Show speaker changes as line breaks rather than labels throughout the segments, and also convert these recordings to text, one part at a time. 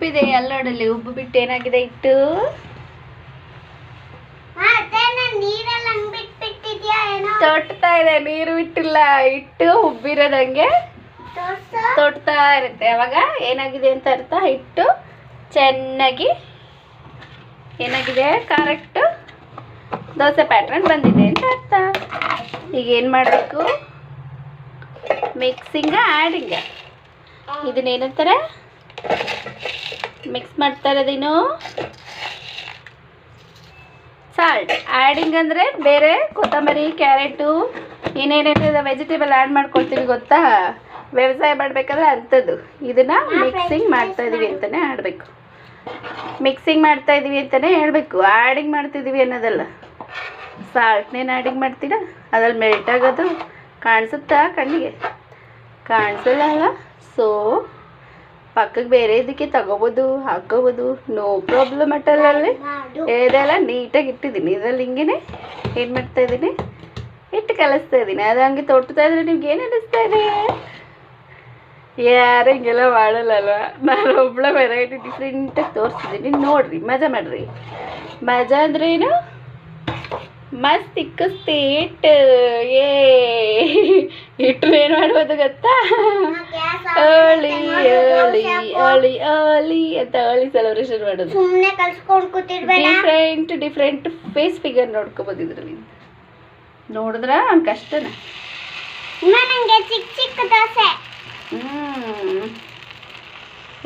ಉಬ್ಬಿದೆ ಎಲ್ಲೋಡಲ್ಲಿ ಉಬ್ಬು ಬಿಟ್ಟು ಏನಾಗಿದೆ ಹಿಟ್ಟು ತೊಟ್ತಾ ಇದೆ, ನೀರು ಬಿಟ್ಟಿಲ್ಲ, ಹಿಟ್ಟು ಉಬ್ಬಿರೋದಂಗೆ ತೊಟ್ತಾ ಇರುತ್ತೆ. ಅವಾಗ ಏನಾಗಿದೆ ಅಂತ ಅರ್ಥ, ಹಿಟ್ಟು ಚೆನ್ನಾಗಿ ಏನಾಗಿದೆ ಕರೆಕ್ಟ್ ದೋಸೆ ಪ್ಯಾಟ್ರನ್ ಬಂದಿದೆ ಅಂತ ಅರ್ಥ. ಈಗ ಏನು ಮಾಡಬೇಕು, ಮಿಕ್ಸಿಂಗ ಆ್ಯಡಿಂಗ, ಇದನ್ನೇನಂತಾರೆ ಮಿಕ್ಸ್ ಮಾಡ್ತಾ ಇರೋದೇನು ಸಾಲ್ಟ್. ಆ್ಯಡಿಂಗ್ ಅಂದರೆ ಬೇರೆ ಕೊತ್ತಂಬರಿ ಕ್ಯಾರೆಟು ಏನೇನೇನಿದೆ ವೆಜಿಟೇಬಲ್ ಆ್ಯಡ್ ಮಾಡ್ಕೊಳ್ತೀವಿ ಗೊತ್ತಾ, ವ್ಯವಸಾಯ ಮಾಡಬೇಕಾದ್ರೆ ಅಂಥದ್ದು. ಇದನ್ನು ಮಿಕ್ಸಿಂಗ್ ಮಾಡ್ತಾಯಿದ್ದೀವಿ ಅಂತಲೇ ಆಡಬೇಕು, ಮಿಕ್ಸಿಂಗ್ ಮಾಡ್ತಾಯಿದ್ದೀವಿ ಅಂತಲೇ ಹೇಳಬೇಕು. ಆ್ಯಡಿಂಗ್ ಮಾಡ್ತಿದ್ದೀವಿ ಅನ್ನೋದಲ್ಲ. ಸಾಲ್ಟ್ನೇನು ಆ್ಯಡಿಂಗ್ ಮಾಡ್ತೀರಾ, ಅದ್ರಲ್ಲಿ ಮೆಲ್ಟ್ ಆಗೋದು ಕಾಣಿಸುತ್ತಾ ಕಣ್ಣಿಗೆ, ಕಾಣಿಸಲ್ಲ ಅಲ್ಲ. ಸೊ ಪಕ್ಕಕ್ಕೆ ಬೇರೆ ಇದಕ್ಕೆ ತಗೋಬೋದು, ಹಾಕೋಬೋದು, ನೋ ಪ್ರಾಬ್ಲಮ್ ಅಟಲ್ಲಿ. ಇದೆಲ್ಲ ನೀಟಾಗಿ ಇಟ್ಟಿದ್ದೀನಿ. ಇದರಲ್ಲಿ ಹಿಂಗೇ ಏನು ಮಾಡ್ತಾಯಿದ್ದೀನಿ, ಹಿಟ್ಟು ಕಲಿಸ್ತಾ ಇದ್ದೀನಿ. ಅದು ಹಂಗೆ ತೊಟ್ತಾ ಇದ್ರೆ ನಿಮ್ಗೆ ಏನು ಅನ್ನಿಸ್ತಾ ಇದೆ, ಯಾರು ಹಿಂಗೆಲ್ಲ ಮಾಡಲ್ಲಲ್ವ. ನಾನು ಒಬ್ಬಳ ವೆರೈಟಿ ಡಿಫ್ರೆಂಟಾಗಿ ತೋರಿಸ್ತಿದ್ದೀನಿ, ನೋಡಿರಿ, ಮಜಾ ಮಾಡಿರಿ. ಮಜಾ ಅಂದ್ರೆ ಏನು, ಮಸ್ತ್ ಇಕ್ಕಸ್ತಿ ಹಿಟ್ಟು. ಹಿಟ್ಟು ಏನು ಮಾಡ್ಬೋದು ಗೊತ್ತಾ, ಹೋಳಿ ಹೋಳಿ ಹೋಳಿ ಹೋಳಿ ಅಂತ ಹೋಳಿ ಸೆಲೆಬ್ರೇಷನ್ ಮಾಡೋದು. ಡಿಫ್ರೆಂಟ್ ಫೇಸ್ ಫಿಗರ್ ನೋಡ್ಕೋಬೋದು ಇದ್ರಲ್ಲಿ. ನೋಡಿದ್ರ ಅವ್ನು ಕಷ್ಟನ.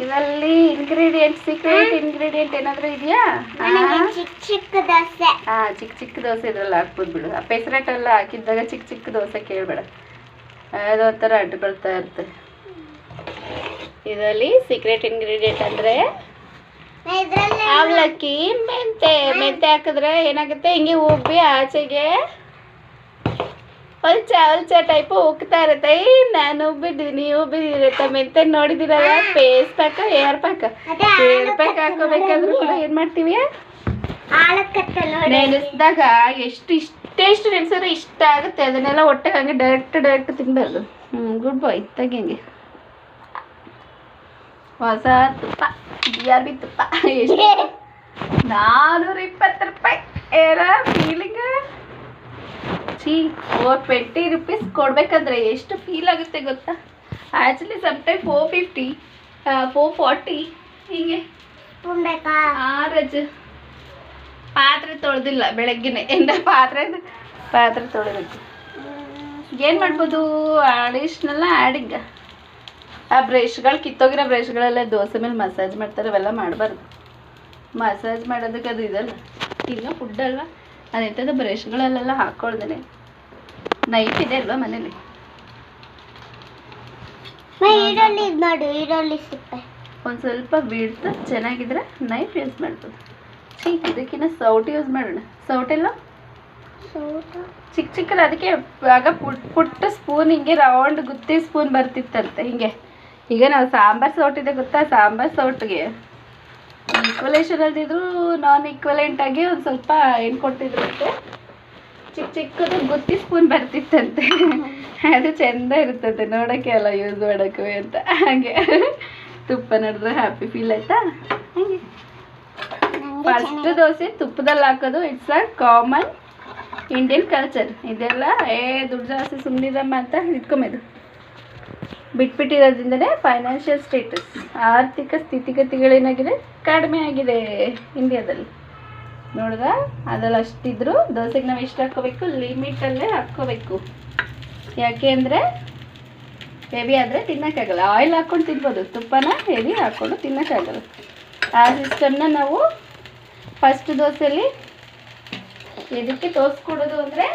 ಇದರಲ್ಲಿ ಇಂಗ್ರೀಡಿಯೆಂಟ್, ಸೀಕ್ರೆಟ್ ಇಂಗ್ರೀಡಿಯೆಂಟ್ ಏನಾದರೂ ಇದೆಯಾ? ಚಿಕ್ಕ ಚಿಕ್ಕ ದೋಸೆ ಇದ್ರಲ್ಲಿ ಹಾಕ್ಬೋದು ಬಿಡು. ಆ ಪೆಸರಟ್ಟೆಲ್ಲ ಹಾಕಿದ್ದಾಗ ಚಿಕ್ಕ ಚಿಕ್ಕ ದೋಸೆ ಕೇಳಬೇಡ, ಅದು ಒಂಥರ ಅಂಟ್ಕೊಳ್ತಾ ಇರ್ತದೆ. ಇದರಲ್ಲಿ ಸೀಕ್ರೆಟ್ ಇಂಗ್ರೀಡಿಯೆಂಟ್ ಅಂದರೆ ಅವಲಕ್ಕಿ, ಮೆಂತೆ ಹಾಕಿದ್ರೆ ಏನಾಗುತ್ತೆ, ಹಿಂಗೆ ಉಬ್ಬಿ ಆಚೆಗೆ ಹೊಲ್ಚ ಟೈಪು ಉಕ್ತಾ ಇರುತ್ತೆ. ನಾನು ಉಬ್ಬಿದ್ದೀನಿ, ಉಬ್ಬಿದಿರುತ್ತೆ. ಮೆಂತೆ ನೋಡಿದಿರಲ್ಲ, ಪೇಸ್ಟ್ ಪ್ಯಾಕ, ಏರ್ ಪ್ಯಾಕ್ ಹಾಕೋಬೇಕಾದ್ರೂ ಕೂಡ ಏನು ಮಾಡ್ತೀವಿ, ನೆನೆಸಿದಾಗ ಇಷ್ಟೆಷ್ಟು ನೆನೆಸಿದ್ರೆ ಇಷ್ಟ ಆಗುತ್ತೆ. ಅದನ್ನೆಲ್ಲ ಹೊಟ್ಟೆಗೆ ಹಂಗೆ ಡೈರೆಕ್ಟ್ ತಿನ್ಬಾರ್ದು. ಗುಡ್ ಬಾಯ್, ತೆಗಿಂಗೆ ಹೊಸ ತುಪ್ಪ, BRB ತುಪ್ಪ. ಎಷ್ಟು, 420 ರೂಪಾಯಿ. ಏನೋ ಫೀಲಿಂಗ್, 420 ರೂಪೀಸ್ ಕೊಡ್ಬೇಕಂದ್ರೆ ಎಷ್ಟು ಫೀಲ್ ಆಗುತ್ತೆ ಗೊತ್ತಾ. ಆ್ಯಕ್ಚುಲಿ ಸಮ್ಟೈಮ್ 450, 440 ಹೀಗೆ. ರಜ ಪಾತ್ರೆ ತೊಳೆದಿಲ್ಲ ಬೆಳಗ್ಗೆನೆ, ಪಾತ್ರೆ ತೊಳೆಬೇಕು. ಏನು ಮಾಡ್ಬೋದು, ಅಡಿಷ್ನಲ್ಲ ಆ್ಯಡಿಂಗ್. ಆ ಬ್ರಷ್ಗಳು, ಕಿತ್ತೋಗಿರೋ ಬ್ರಷ್ಗಳೆಲ್ಲ ದೋಸೆ ಮೇಲೆ ಮಸಾಜ್ ಮಾಡ್ತಾರೆ, ಅವೆಲ್ಲ ಮಾಡಬಾರ್ದು. ಮಸಾಜ್ ಮಾಡೋದಕ್ಕೆ ಅದು ಇದಲ್ಲ, ತಿನ್ನೋ ಫುಡ್ ಅಲ್ವಾ. ಅದೆಂಥದ್ದು ಬ್ರಷ್ಗಳಲ್ಲೆಲ್ಲ ಹಾಕ್ಕೊಳ್ದೇನೆ. ನೈಫ್ ಇದೆ ಅಲ್ವಾ ಮನೇಲಿ, ಒಂದು ಸ್ವಲ್ಪ ಬಿಡ್ತು ಚೆನ್ನಾಗಿದ್ರೆ ನೈಫ್ ಯೂಸ್ ಮಾಡ್ಬೋದು. ಇದಕ್ಕಿಂತ ಸೌಟ್ ಯೂಸ್ ಮಾಡೋಣ. ಸೌಟೆಲ್ಲ ಚಿಕ್ಕಲ್ಲ, ಅದಕ್ಕೆ ಆಗ ಪುಟ್ಟ ಸ್ಪೂನ್ ಹಿಂಗೆ ರೌಂಡ್ ಗುತ್ತಿ ಸ್ಪೂನ್ ಬರ್ತಿತ್ತಂತೆ ಹಿಂಗೆ. ಈಗ ನಾವು ಸಾಂಬಾರು ಸೌಟಿದೆ ಗೊತ್ತಾ, ಸಾಂಬಾರು ಸೌಟ್ಗೆ ಈಕ್ವಲೇಷನ್ ಅಲ್ದಿದ್ರು ನಾನ್ ಈಕ್ವಲೆಂಟಾಗಿ ಒಂದು ಸ್ವಲ್ಪ ಏನು ಕೊಟ್ಟಿದ್ರಂತೆ, ಚಿಕ್ಕದು ಗುತ್ತಿ ಸ್ಪೂನ್ ಬರ್ತಿತ್ತಂತೆ. ಅದು ಚೆಂದ ಇರ್ತದೆ ನೋಡೋಕ್ಕೆ, ಎಲ್ಲ ಯೂಸ್ ಮಾಡೋಕ್ಕೂ ಅಂತ. ಹಾಗೆ ತುಪ್ಪ ನಡೆದ್ರೆ ಹ್ಯಾಪಿ ಫೀಲ್ ಆಯ್ತಾ. ಹಾಗೆ ಫಸ್ಟ್ ದೋಸೆ ತುಪ್ಪದಲ್ಲಿ ಹಾಕೋದು, it's a common Indian culture. ಇದೆಲ್ಲ ದುಡ್ಡು ಜಾಸ್ತಿ ಸುಮ್ಮನಿರಮ್ಮ ಅಂತ ಇಟ್ಕೊಂಬೋದು. ಬಿಟ್ಬಿಟ್ಟಿರೋದ್ರಿಂದಲೇ ಫೈನಾನ್ಷಿಯಲ್ ಸ್ಟೇಟಸ್, ಆರ್ಥಿಕ ಸ್ಥಿತಿಗತಿಗಳೇನಾಗಿದೆ, ಕಡಿಮೆ ಆಗಿದೆ ಇಂಡಿಯಾದಲ್ಲಿ. ನೋಡಿದ, ಅದ್ರಲ್ಲಿ ಅಷ್ಟಿದ್ರು ದೋಸೆಗೆ ನಾವು ಎಷ್ಟು ಹಾಕ್ಕೋಬೇಕು, ಲಿಮಿಟಲ್ಲೇ ಹಾಕ್ಕೋಬೇಕು. ಯಾಕೆ ಅಂದರೆ ಹೆವಿ ಆದರೆ ತಿನ್ನೋಕ್ಕಾಗಲ್ಲ. ಆಯಿಲ್ ಹಾಕ್ಕೊಂಡು ತಿನ್ಬೋದು, ತುಪ್ಪನ ಹೆವಿ ಹಾಕ್ಕೊಂಡು ತಿನ್ನೋಕ್ಕಾಗಲ್ಲ. ಆ ಸಿಸ್ಟಮ್ನ ನಾವು ಫಸ್ಟ್ ದೋಸೆಯಲ್ಲಿ ಎದಕ್ಕೆ ತೋರಿಸ್ಕೊಡೋದು ಅಂದರೆ,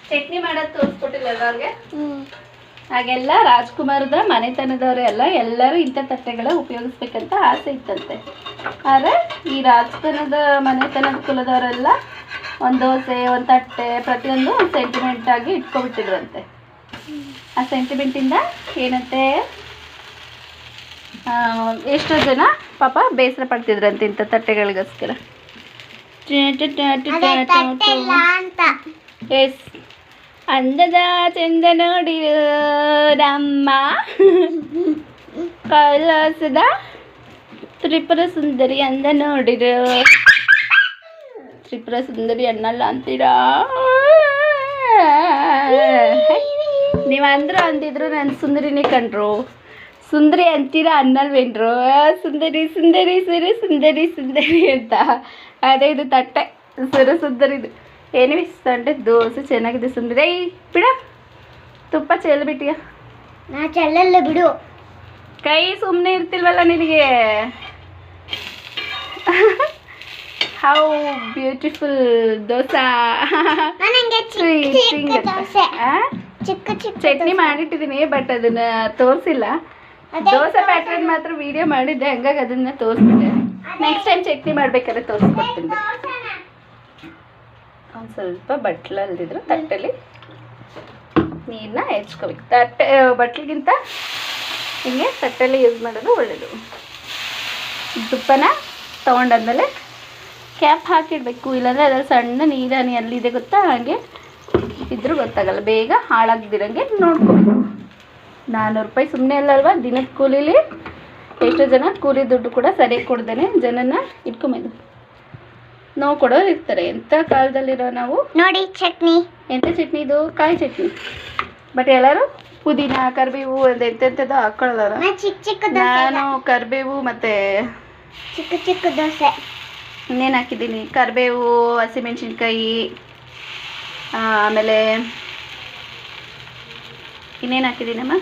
ಚಟ್ನಿ ಮಾಡೋದು ತೋರಿಸ್ಕೊಟ್ಟಿಲ್ಲ ಅವ್ರಿಗೆ. ಹಾಗೆಲ್ಲ ರಾಜ್ಕುಮಾರದ ಮನೆತನದವರೆಲ್ಲ ಎಲ್ಲರೂ ಇಂಥ ತಟ್ಟೆಗಳ ಉಪಯೋಗಿಸ್ಬೇಕಂತ ಆಸೆ ಇತ್ತಂತೆ. ಆದರೆ ಈ ರಾಜ್ಕುಮಾರದ ಮನೆತನದ ಕುಲದವರೆಲ್ಲ ಒಂದು ದೋಸೆ, ಒಂದು ತಟ್ಟೆ, ಪ್ರತಿಯೊಂದು ಸೆಂಟಿಮೆಂಟಾಗಿ ಇಟ್ಕೊಬಿಟ್ಟಿದ್ರಂತೆ. ಆ ಸೆಂಟಿಮೆಂಟಿಂದ ಏನಂತೆ, ಎಷ್ಟೋ ಜನ ಪಾಪ ಬೇಸರ ಪಡ್ತಿದ್ರಂತೆ ಇಂಥ ತಟ್ಟೆಗಳಿಗೋಸ್ಕರ. ಎಸ್, ಅಂದದ ಚಂದ ನೋಡಿ ನಮ್ಮ ಕೈಲಾಸದ ತ್ರಿಪುರ ಸುಂದರಿ ಅಂದ ನೋಡಿರು. ತ್ರಿಪುರ ಸುಂದರಿ ಅನ್ನಲ್ಲ ಅಂತೀರಾ? ನೀವು ಅಂದ್ರು ಅಂದಿದ್ರು ನಾನು ಸುಂದರಿನೇ ಕಂಡ್ರು. ಸುಂದರಿ ಅಂತೀರಾ ಅನ್ನಲ್ವೇನ್ರು? ಸುಂದರಿ ಸುಂದರಿ ಸುರು ಸುಂದರಿ ಸುಂದರಿ ಅಂತ. ಅದೇ ಇದು ತಟ್ಟೆ ಸುರು ಸುಂದರಿದು. ಏನಿವೆ ಸಂಡೆ ದೋಸೆ ಚೆನ್ನಾಗಿದೆ ಸುಂದರಿ. ಬಿಡ ತುಪ್ಪ ಚೆಲ್ಬಿಟ್ಟಿಯ?
ನಾ ಚೆಲ್ಲಲ್ಲ ಬಿಡು.
ಕೈ ಸುಮ್ಮನೆ ಇರ್ತಿಲ್ವಲ್ಲ ನಿನಗೆ. How beautiful dosa. ಚಟ್ನಿ ಮಾಡಿಟ್ಟಿದ್ದೀನಿ, ಬಟ್ ಅದನ್ನ ತೋರಿಸಿಲ್ಲ. ದೋಸೆ ಪ್ಯಾಟರ್ನ್ ಮಾತ್ರ ವಿಡಿಯೋ ಮಾಡಿದ್ದೆ, ಹಂಗಾಗಿ ಅದನ್ನ ತೋರಿಸ್ಬಿಟ್ಟೆ. ನೆಕ್ಸ್ಟ್ ಟೈಮ್ ಚಟ್ನಿ ಮಾಡ್ಬೇಕಾದ್ರೆ ತೋರಿಸ್ಕೊಡ್ತೀನಿ. ಒಂದು ಸ್ವಲ್ಪ ಬಟ್ಲಲ್ದಿದ್ರು ತಟ್ಟೆಲಿ ನೀರನ್ನ ಹೆಚ್ಕೋಬೇಕು. ತಟ್ಟೆ ಬಟ್ಲಿಗಿಂತ ಹಿಂಗೆ ತಟ್ಟೆಲಿ ಯೂಸ್ ಮಾಡೋದು ಒಳ್ಳೆಯದು. ತುಪ್ಪನ ತೊಗೊಂಡಾದ್ಮೇಲೆ ಕ್ಯಾಪ್ ಹಾಕಿಡಬೇಕು, ಇಲ್ಲಾಂದರೆ ಅದ್ರಲ್ಲಿ ಸಣ್ಣ ನೀರಾನಿ ಅಲ್ಲಿದೆ ಗೊತ್ತಾ, ಹಾಗೆ ಇದ್ರೂ ಗೊತ್ತಾಗಲ್ಲ. ಬೇಗ ಹಾಳಾಗ್ದಿರಂಗೆ ನೋಡ್ಕೋಬೇಕು. 400 ರೂಪಾಯಿ ಸುಮ್ಮನೆ ಅಲ್ಲಲ್ವ ದಿನದ ಕೂಲಿಲಿ. ಎಷ್ಟೋ ಜನ ಕೂಲಿ ದುಡ್ಡು ಕೂಡ ಸರಿಯಾಗಿ ಕೊಡ್ದೇನೆ ಜನನ ಇಟ್ಕೊಂಬಂದು ನೋವು ಕೊಡೋರು ಇರ್ತಾರೆ. ಎಂಥ ಕಾಲದಲ್ಲಿರೋ ನಾವು.
ನೋಡಿ ಚಟ್ನಿ.
ಎಂಥ ಚಟ್ನಿ ಇದು? ಕಾಯಿ ಚಟ್ನಿ. ಬಟ್ ಎಲ್ಲರೂ ಪುದೀನ ಕರಿಬೇವು ಎಂತೆಂಥದ್ದು ಹಾಕ್ಕೊಳ್ಳೋಲ್ಲ. ನಾನು ಕರಿಬೇವು ಮತ್ತು
ಚಿಕ್ಕ ಚಿಕ್ಕ ದೋಸೆ
ಇನ್ನೇನು ಹಾಕಿದ್ದೀನಿ, ಕರಿಬೇವು, ಹಸಿಮೆಣ್ಸಿನ್ಕಾಯಿ, ಆಮೇಲೆ ಇನ್ನೇನು ಹಾಕಿದ್ದೀನಮ್ಮ,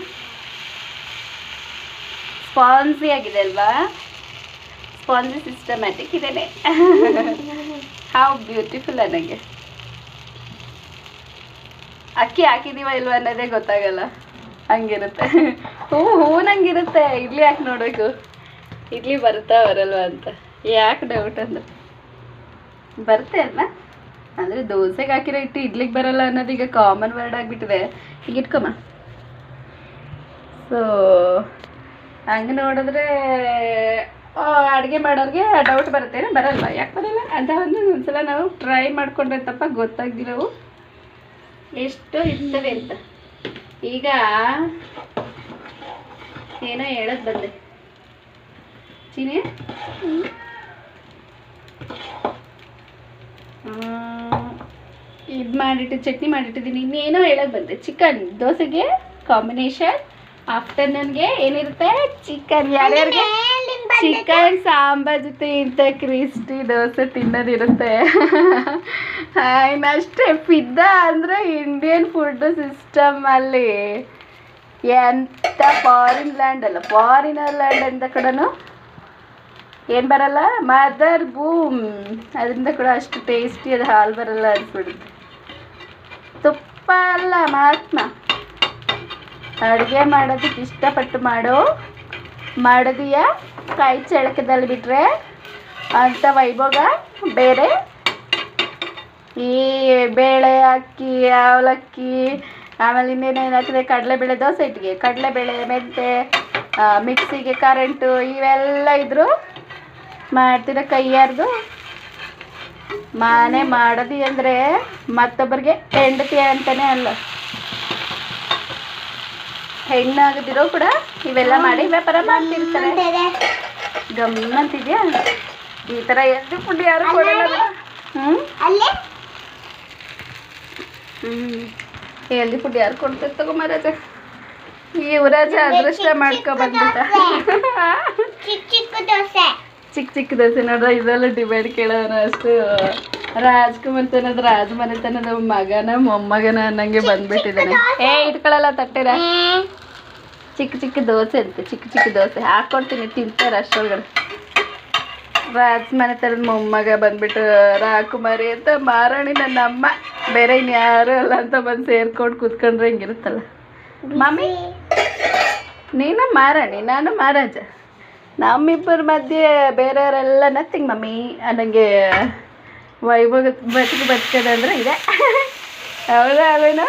ಸ್ಪಾನ್ಸಿ ಆಗಿದೆ ಅಲ್ವಾ, ಸ್ಪಾನ್ಸಿ ಸಿಸ್ಟಮ್ಯಾಟಿಕ್ ಇದೇನೆ. ಹೌ ಬ್ಯೂಟಿಫುಲ್ ನನಗೆ. ಅಕ್ಕಿ ಹಾಕಿದೀವ ಇಲ್ವ ಅನ್ನೋದೇ ಗೊತ್ತಾಗಲ್ಲ, ಹಂಗಿರುತ್ತೆ. ಹೂನಂಗಿರುತ್ತೆ. ಇಡ್ಲಿ ಹಾಕಿ ನೋಡಬೇಕು, ಇಡ್ಲಿ ಬರುತ್ತಾ ಬರಲ್ವ ಅಂತ. ಯಾಕೆ ಡೌಟ್ ಅಂದ್ರೆ ಬರುತ್ತೆ ಅಲ್ಲ. ಅಂದರೆ ದೋಸೆಗೆ ಹಾಕಿರೋ ಇಟ್ಟು ಇಡ್ಲಿಗೆ ಬರಲ್ಲ ಅನ್ನೋದು ಈಗ ಕಾಮನ್ ವರ್ಡ್ ಆಗಿಬಿಟ್ಟಿದೆ. ಈಗ ಇಟ್ಕೊಮ್ಮ. ಸೊ ಹಂಗೆ ನೋಡಿದ್ರೆ ಅಡುಗೆ ಮಾಡೋರಿಗೆ ಡೌಟ್ ಬರುತ್ತೆ, ಬರಲ್ವ, ಯಾಕೆ ಬರಲ್ಲ ಅಂತ ಒಂದ್ಸಲ ನಾವು ಟ್ರೈ ಮಾಡಿಕೊಂಡ್ರೆ ತಪ್ಪ ಗೊತ್ತಾಗ್ದಿರೋವು ಎಷ್ಟು ಇರ್ತವೆ ಅಂತ. ಈಗ ಏನೋ ಹೇಳೋದು ಬಂದೆ ಚೀನಿ. ಇದು ಮಾಡಿಟ್ಟು ಚಟ್ನಿ ಮಾಡಿಟ್ಟಿದ್ದೀನಿ. ಇನ್ನೇನೋ ಹೇಳೋದು ಬಂದೆ. ಚಿಕನ್ ದೋಸೆಗೆ ಕಾಂಬಿನೇಷನ್ ಆಫ್ಟರ್ನೂನ್ಗೆ ಏನಿರುತ್ತೆ? ಚಿಕನ್. ಯಾರ್ಯಾರಿಗೆ ಚಿಕನ್ ಸಾಂಬಾರ್ ಜೊತೆ ಇಂಥ ಕ್ರಿಸ್ಪಿ ದೋಸೆ ತಿನ್ನೋದಿರುತ್ತೆ. ಇನ್ನಷ್ಟೇ ಫಿದ್ದ ಅಂದರೆ ಇಂಡಿಯನ್ ಫುಡ್ ಸಿಸ್ಟಮಲ್ಲಿ ಎಂಥ ಫಾರಿನ್ ಲ್ಯಾಂಡ್ ಅಲ್ಲ, ಫಾರಿನರ್ ಲ್ಯಾಂಡ್ ಅಂತ ಕಡೆನೂ ಏನು ಬರಲ್ಲ, ಮದರ್ ಬೂಮ್. ಅದರಿಂದ ಕೂಡ ಅಷ್ಟು ಟೇಸ್ಟಿ ಅದು ಹಾಲು ಬರಲ್ಲ ಅನ್ಸ್ಬಿಡುತ್ತೆ. ತುಪ್ಪ ಅಲ್ಲ ಮಹಾತ್ಮ. ಅಡುಗೆ ಮಾಡೋದಕ್ಕೆ ಇಷ್ಟಪಟ್ಟು ಮಾಡೋದೀಯ ಕೈ ಚಳಕದಲ್ಲಿ ಬಿಟ್ಟರೆ ಅಂಥ ವೈಭೋಗ ಬೇರೆ. ಈ ಬೇಳೆ ಅಕ್ಕಿ ಅವಲಕ್ಕಿ ಆಮೇಲೆ ಇನ್ನೇನೇನು ಹಾಕಿದೆ, ಕಡಲೆಬೇಳೆ ದೋಸೆ ಇಟ್ಟಿಗೆ ಕಡಲೆಬೇಳೆ ಮೆಂತೆ ಮಿಕ್ಸಿಗೆ ಕರೆಂಟು ಇವೆಲ್ಲ ಇದ್ದರೂ ಮಾಡ್ತಿರೋ ಕೈಯಾರ್ದು. ಮನೆ ಮಾಡೋದು ಅಂದರೆ ಮತ್ತೊಬ್ಬರಿಗೆ ಹೆಂಡತಿ ಅಂತಲೇ ಅಲ್ಲ, ಹೆಣ್ಣಾಗದಿರೋ ಕೂಡ ಇವೆಲ್ಲ ಮಾಡಿ ವ್ಯಾಪಾರ ಮಾಡ್ತಿರ್ತಾರೆ. ಗಮ್ಮಂತಿದ್ಯಾ? ಈ ಥರ ಹೆಲ್ದಿ ಫುಡ್ ಯಾರು ಕೊಡಲ್ಲ. ಹೆಲ್ದಿ ಫುಡ್ ಯಾರು ಕೊಡ್ತಾರೆ? ತಗೋ ಮಹಾರಾಜ, ಈ ಯುವರಾಜ ಅದೃಷ್ಟ ಮಾಡ್ಕೊ ಬಂದ್ಬಿಟ್ಟ. ಚಿಕ್ಕ ಚಿಕ್ಕ ದೋಸೆ ನೋಡ್ರ, ಇದೆಲ್ಲ ಡಿಬೇಟ್ ಕೇಳೋಣ ಅಷ್ಟು. ರಾಜ್ಕುಮಾರ್ ತನದ ರಾಜಮನೆತನದ ಮಗನ ಮೊಮ್ಮಗನ ಅನ್ನಂಗೆ ಬಂದ್ಬಿಟ್ಟಿದ್ದಾನೆ. ಇಟ್ಕೊಳ್ಳಲ್ಲ ತಟ್ಟೆರ. ಚಿಕ್ಕ ಚಿಕ್ಕ ದೋಸೆ ಅಂತೆ, ಚಿಕ್ಕ ಚಿಕ್ಕ ದೋಸೆ ಹಾಕ್ಕೊಡ್ತೀನಿ, ತಿಂತಾರೆ ಅಷ್ಟೊಳಗಡೆ. ರಾಜಮನೆತನದ ಮೊಮ್ಮಗ ಬಂದ್ಬಿಟ್ಟು ರಾಜಕುಮಾರಿ ಅಂತ ಮಾರಾಣಿ ನನ್ನ ಅಮ್ಮ, ಬೇರೆ ಇನ್ಯಾರು ಅಲ್ಲ ಅಂತ ಬಂದು ಸೇರ್ಕೊಂಡು ಕೂತ್ಕೊಂಡ್ರೆ ಹಿಂಗಿರುತ್ತಲ್ಲ. ಮಮ್ಮಿ ನೀನು ಮಾರಾಣಿ, ನಾನು ಮಹಾರಾಜ, ನಮ್ಮಿಬ್ಬರ ಮಧ್ಯೆ ಬೇರೆಯವರೆಲ್ಲ ನಥಿಂಗ್ ಮಮ್ಮಿ ಅನ್ನಂಗೆ ವೈಭೋಗ ಬದುಕೋದಂದ್ರೆ ಇದೆ. ಹೌದಾ ಅವೇನು?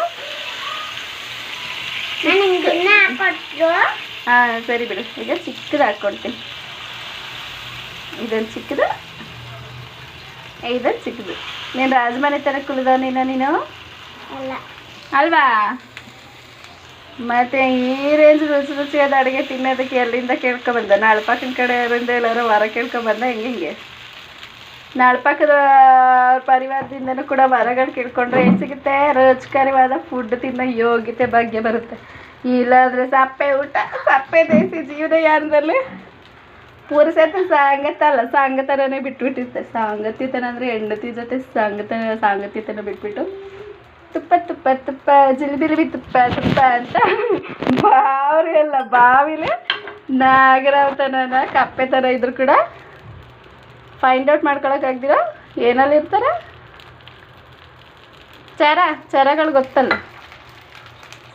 ಹಾಂ ಸರಿ ಬಿಡು. ಈಗ ಚಿಕ್ಕದು ಹಾಕ್ಕೊಡ್ತೀನಿ. ಇದೊಂದು ಚಿಕ್ಕದು, ಇದೊಂದು ಚಿಕ್ಕದು. ನೀನು ರಾಜಮನೆ ಥರ ಕುಲಿದವನಿನ ನೀನು ಅಲ್ವಾ? ಮತ್ತು ಈ ರೇಂಜ್ ರುಚಿ ರುಚಿಯಾದ ಅಡುಗೆ ತಿನ್ನೋದಕ್ಕೆ ಎಲ್ಲಿಂದ ಕೇಳ್ಕೊಬಂದ ನಾಳ್ಪಾಕಿನ ಕಡೆಯವರಿಂದ ಎಲ್ಲರೂ ಹೊರ ಕೇಳ್ಕೊಬಂದ ಹಿಂಗೆ ನಾಳ್ಪಾಕದ ಪರಿವಾರದಿಂದನೂ ಕೂಡ ಮರಗಳು ಕೇಳ್ಕೊಂಡ್ರೆ ಏನು ಸಿಗುತ್ತೆ ರುಚಿಕರವಾದ ಫುಡ್ ತಿನ್ನೋ ಯೋಗ್ಯತೆ ಭಾಗ್ಯ ಬರುತ್ತೆ. ಇಲ್ಲಾಂದರೆ ಸಪ್ಪೆ ಊಟ ಸಪ್ಪೆ ದೇಸಿ ಜೀವನ ಯಾರದಲ್ಲಿ ಪುರುಸತೆ ಸಾಂಗತಲ್ಲ ಸಾಂಗತನನೇ ಬಿಟ್ಬಿಟ್ಟಿರುತ್ತೆ. ಸಾಂಗತ್ಯತನ ಅಂದರೆ ಹೆಂಡತಿ ಜೊತೆ ಸಾಂಗತ್ಯತನ ಬಿಟ್ಬಿಟ್ಟು ತುಪ್ಪ ತುಪ್ಪ ತುಪ್ಪ ಜಿಲಿಬಿಲಿಬಿ ತುಪ್ಪ ತುಪ್ಪ ಅಂತ ಬಾವ್ರಿ ಬಾವಿಲೆ ನಾಗರಾವ್ತನ ಕಪ್ಪೆತನ ಇದ್ರು ಕೂಡ ಫೈಂಡ್ ಔಟ್ ಮಾಡ್ಕೊಳಕ್ಕಾಗ್ದಿರೋ ಏನಲ್ಲಿ ಇರ್ತಾರೆ ಚರಗಳು ಗೊತ್ತಲ್ಲ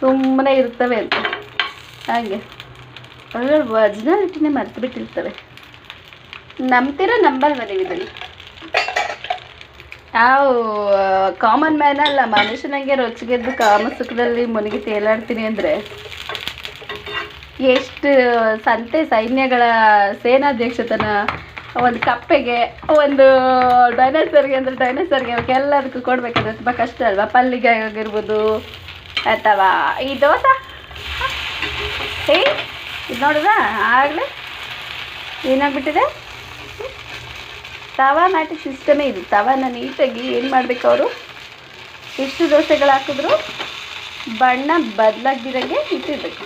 ಸುಮ್ಮನೆ ಇರ್ತವೆ ಅಂತ ಹಾಗೆ ಅವುಗಳು ಒರಿಜಿನಾಲಿಟಿನೇ ಮರ್ತು ಬಿಟ್ಟಿರ್ತವೆ. ನಂಬ್ತೀರ ನಂಬಲ್ವ ನೀವು ಇದನ್ನು? ನಾವು ಕಾಮನ್ ಮ್ಯಾನ್ ಅಲ್ಲ ಮನುಷ್ಯನಿಗೆ ರುಚಿಗೆದ್ದು ಕಾಮಸುಖದಲ್ಲಿ ಮುನಿಗಿ ತೇಲಾಡ್ತೀನಿ ಅಂದರೆ ಎಷ್ಟು ಸಂತೆ ಸೈನ್ಯಗಳ ಸೇನಾಧ್ಯಕ್ಷತನ ಒಂದು ಕಪ್ಪೆಗೆ ಒಂದು ಡೈನೋಸರ್ಗೆ ಅಂದರೆ ಡೈನೋಸರ್ಗೆ ಅವಕ್ಕೆಲ್ಲದಕ್ಕೂ ಕೊಡಬೇಕಾದ್ರೆ ತುಂಬ ಕಷ್ಟ ಅಲ್ವಾ? ಪಲ್ಲಿಗೆ ಆಗಿರ್ಬೋದು ಅಥವಾ ಈ ದೋಸೆ ಇದು ನೋಡಿದ ಆಗಲೇ ಏನಾಗ್ಬಿಟ್ಟಿದೆ ತವಾ ಮ್ಯಾಟಿಕ್ ಸಿಸ್ಟಮೇ ಇದು. ತವಾನ ನೀಟಾಗಿ ಏನು ಮಾಡಬೇಕು ಅವರು ಎಷ್ಟು ದೋಸೆಗಳು ಹಾಕಿದ್ರು ಬಣ್ಣ ಬದಲಾಗ್ದಿರಂಗೆ ಇಟ್ಟಿರ್ಬೇಕು.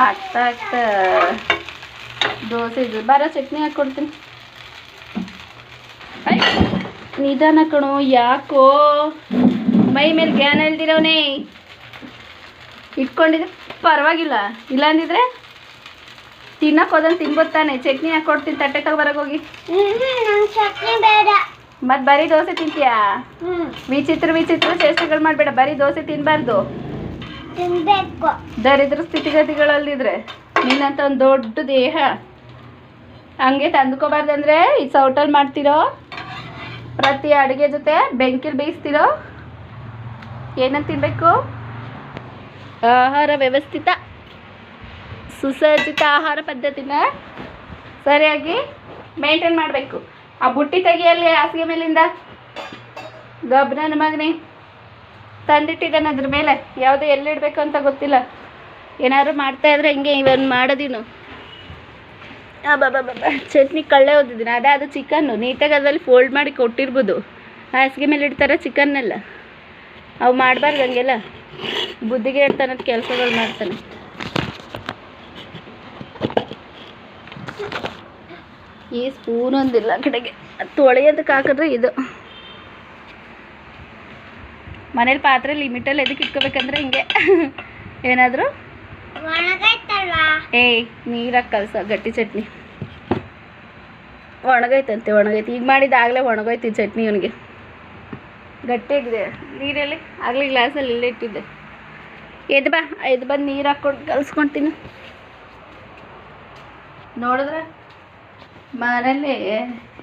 ಆಗ್ತಾ ಆಗ್ತಾ ದೋಸೆ ಇದು ಬರೋ ಚಟ್ನಿ ಹಾಕ್ಕೊಡ್ತೀನಿ. ನಿಧಾನ ಕಣೋ ಯಾಕೋ ಮೈ ಮೇಲೆ ಜ್ಞಾನ ಇಲ್ದಿರೋನೇ ಇಟ್ಕೊಂಡಿದ್ರೆ ಪರವಾಗಿಲ್ಲ. ಇಲ್ಲಾಂದಿದ್ರೆ ತಿನ್ನಕ್ಕೆ ಹೋದಂಗೆ ತಿನ್ಬೋದು ತಾನೆ. ಚಟ್ನಿ ಹಾಕ್ಕೊಡ್ತೀನಿ ತಟ್ಟೆ ತಗೊಬರೋಗಿ.
ಚಟ್ನಿ ಬೇಡ
ಮತ್ತು ಬರೀ ದೋಸೆ ತಿಂತೀಯಾ? ವಿಚಿತ್ರ ಚೇಷ್ಟೆಗಳು ಮಾಡಬೇಡ. ಬರೀ ದೋಸೆ ತಿನ್ನಬಾರ್ದು,
ತಿನ್ಬೇಕು.
ದರಿದ್ರ ಸ್ಥಿತಿಗತಿಗಳಲ್ಲಿದ್ರೆ ನಿನ್ನಂತ ಒಂದು ದೊಡ್ಡ ದೇಹ ಹಂಗೆ ತಂದ್ಕೋಬಾರ್ದಂದ್ರೆ ಇದು ಸೌಟಲ್ಲಿ ಮಾಡ್ತಿರೋ ಪ್ರತಿ ಅಡುಗೆ ಜೊತೆ ಬೆಂಕಿಲಿ ಬೇಯಿಸ್ತಿರೋ ಏನಂತ ತಿನ್ನಬೇಕು? ಆಹಾರ ವ್ಯವಸ್ಥಿತ ಸುಸಜ್ಜಿತ ಆಹಾರ ಪದ್ಧತಿನ ಸರಿಯಾಗಿ ಮೇಂಟೈನ್ ಮಾಡಬೇಕು. ಆ ಬುಟ್ಟಿ ತೆಗಿಯಲ್ಲಿ ಹಾಸಿಗೆ ಮೇಲಿಂದ ಗಬ್ನ ಮಗನೇ ತಂದಿಟ್ಟಿದ್ದಾನೆ ಅದ್ರ ಮೇಲೆ ಯಾವುದು ಎಲ್ಲಿಡಬೇಕು ಅಂತ ಗೊತ್ತಿಲ್ಲ. ಏನಾದ್ರು ಮಾಡ್ತಾಯಿದ್ರೆ ಹಿಂಗೆ ಇವನ್ ಮಾಡೋದಿನು ಚಟ್ನಿ ಕಳ್ಳೆ ಓದಿದ್ದೀನಿ. ಅದು ಚಿಕನ್ನು ನೀಟಾಗಿ ಅದರಲ್ಲಿ ಫೋಲ್ಡ್ ಮಾಡಿ ಕೊಟ್ಟಿರ್ಬೋದು. ಹಾಸಿಗೆ ಮೇಲೆ ಇಡ್ತಾರೆ ಚಿಕನ್ನೆಲ್ಲ. ಅವು ಮಾಡಬಾರ್ದು ಹಂಗೆಲ್ಲ. ಬುದ್ಧಿಗೆ ಇಡ್ತಾನೆ ಕೆಲಸಗಳು ಮಾಡ್ತಾನೆ. ಈ ಸ್ಪೂನ್ ಒಂದಿಲ್ಲ ಕಡೆಗೆ ತೊಳೆಯೋದಕ್ಕೆ ಹಾಕಿದ್ರೆ ಇದು ಮನೇಲಿ ಪಾತ್ರೆ ಲಿಮಿಟಲ್ಲಿ ಎದಕ್ಕೆ ಇಟ್ಕೋಬೇಕಂದ್ರೆ ಹಿಂಗೆ ಏನಾದರೂ ನೀರಾಗಿ ಕಲಸ ಗಟ್ಟಿ ಚಟ್ನಿ ಒಣಗೈತಂತೆ. ಈಗ ಮಾಡಿದ್ದಾಗಲೇ ಒಣಗೋಯ್ತು ಚಟ್ನಿ. ಇವನಿಗೆ ಗಟ್ಟಿಯಾಗಿದೆ ನೀರಲ್ಲಿ ಆಗಲೇ ಗ್ಲಾಸಲ್ಲಿ ಇಲ್ಲೇ ಇಟ್ಟಿದ್ದೆ. ಎದ್ದು ಬಂದು ನೀರು ಹಾಕ್ಕೊಂಡು ಕಲ್ಸ್ಕೊಳ್ತೀನಿ. ನೋಡಿದ್ರೆ ಮನೇಲಿ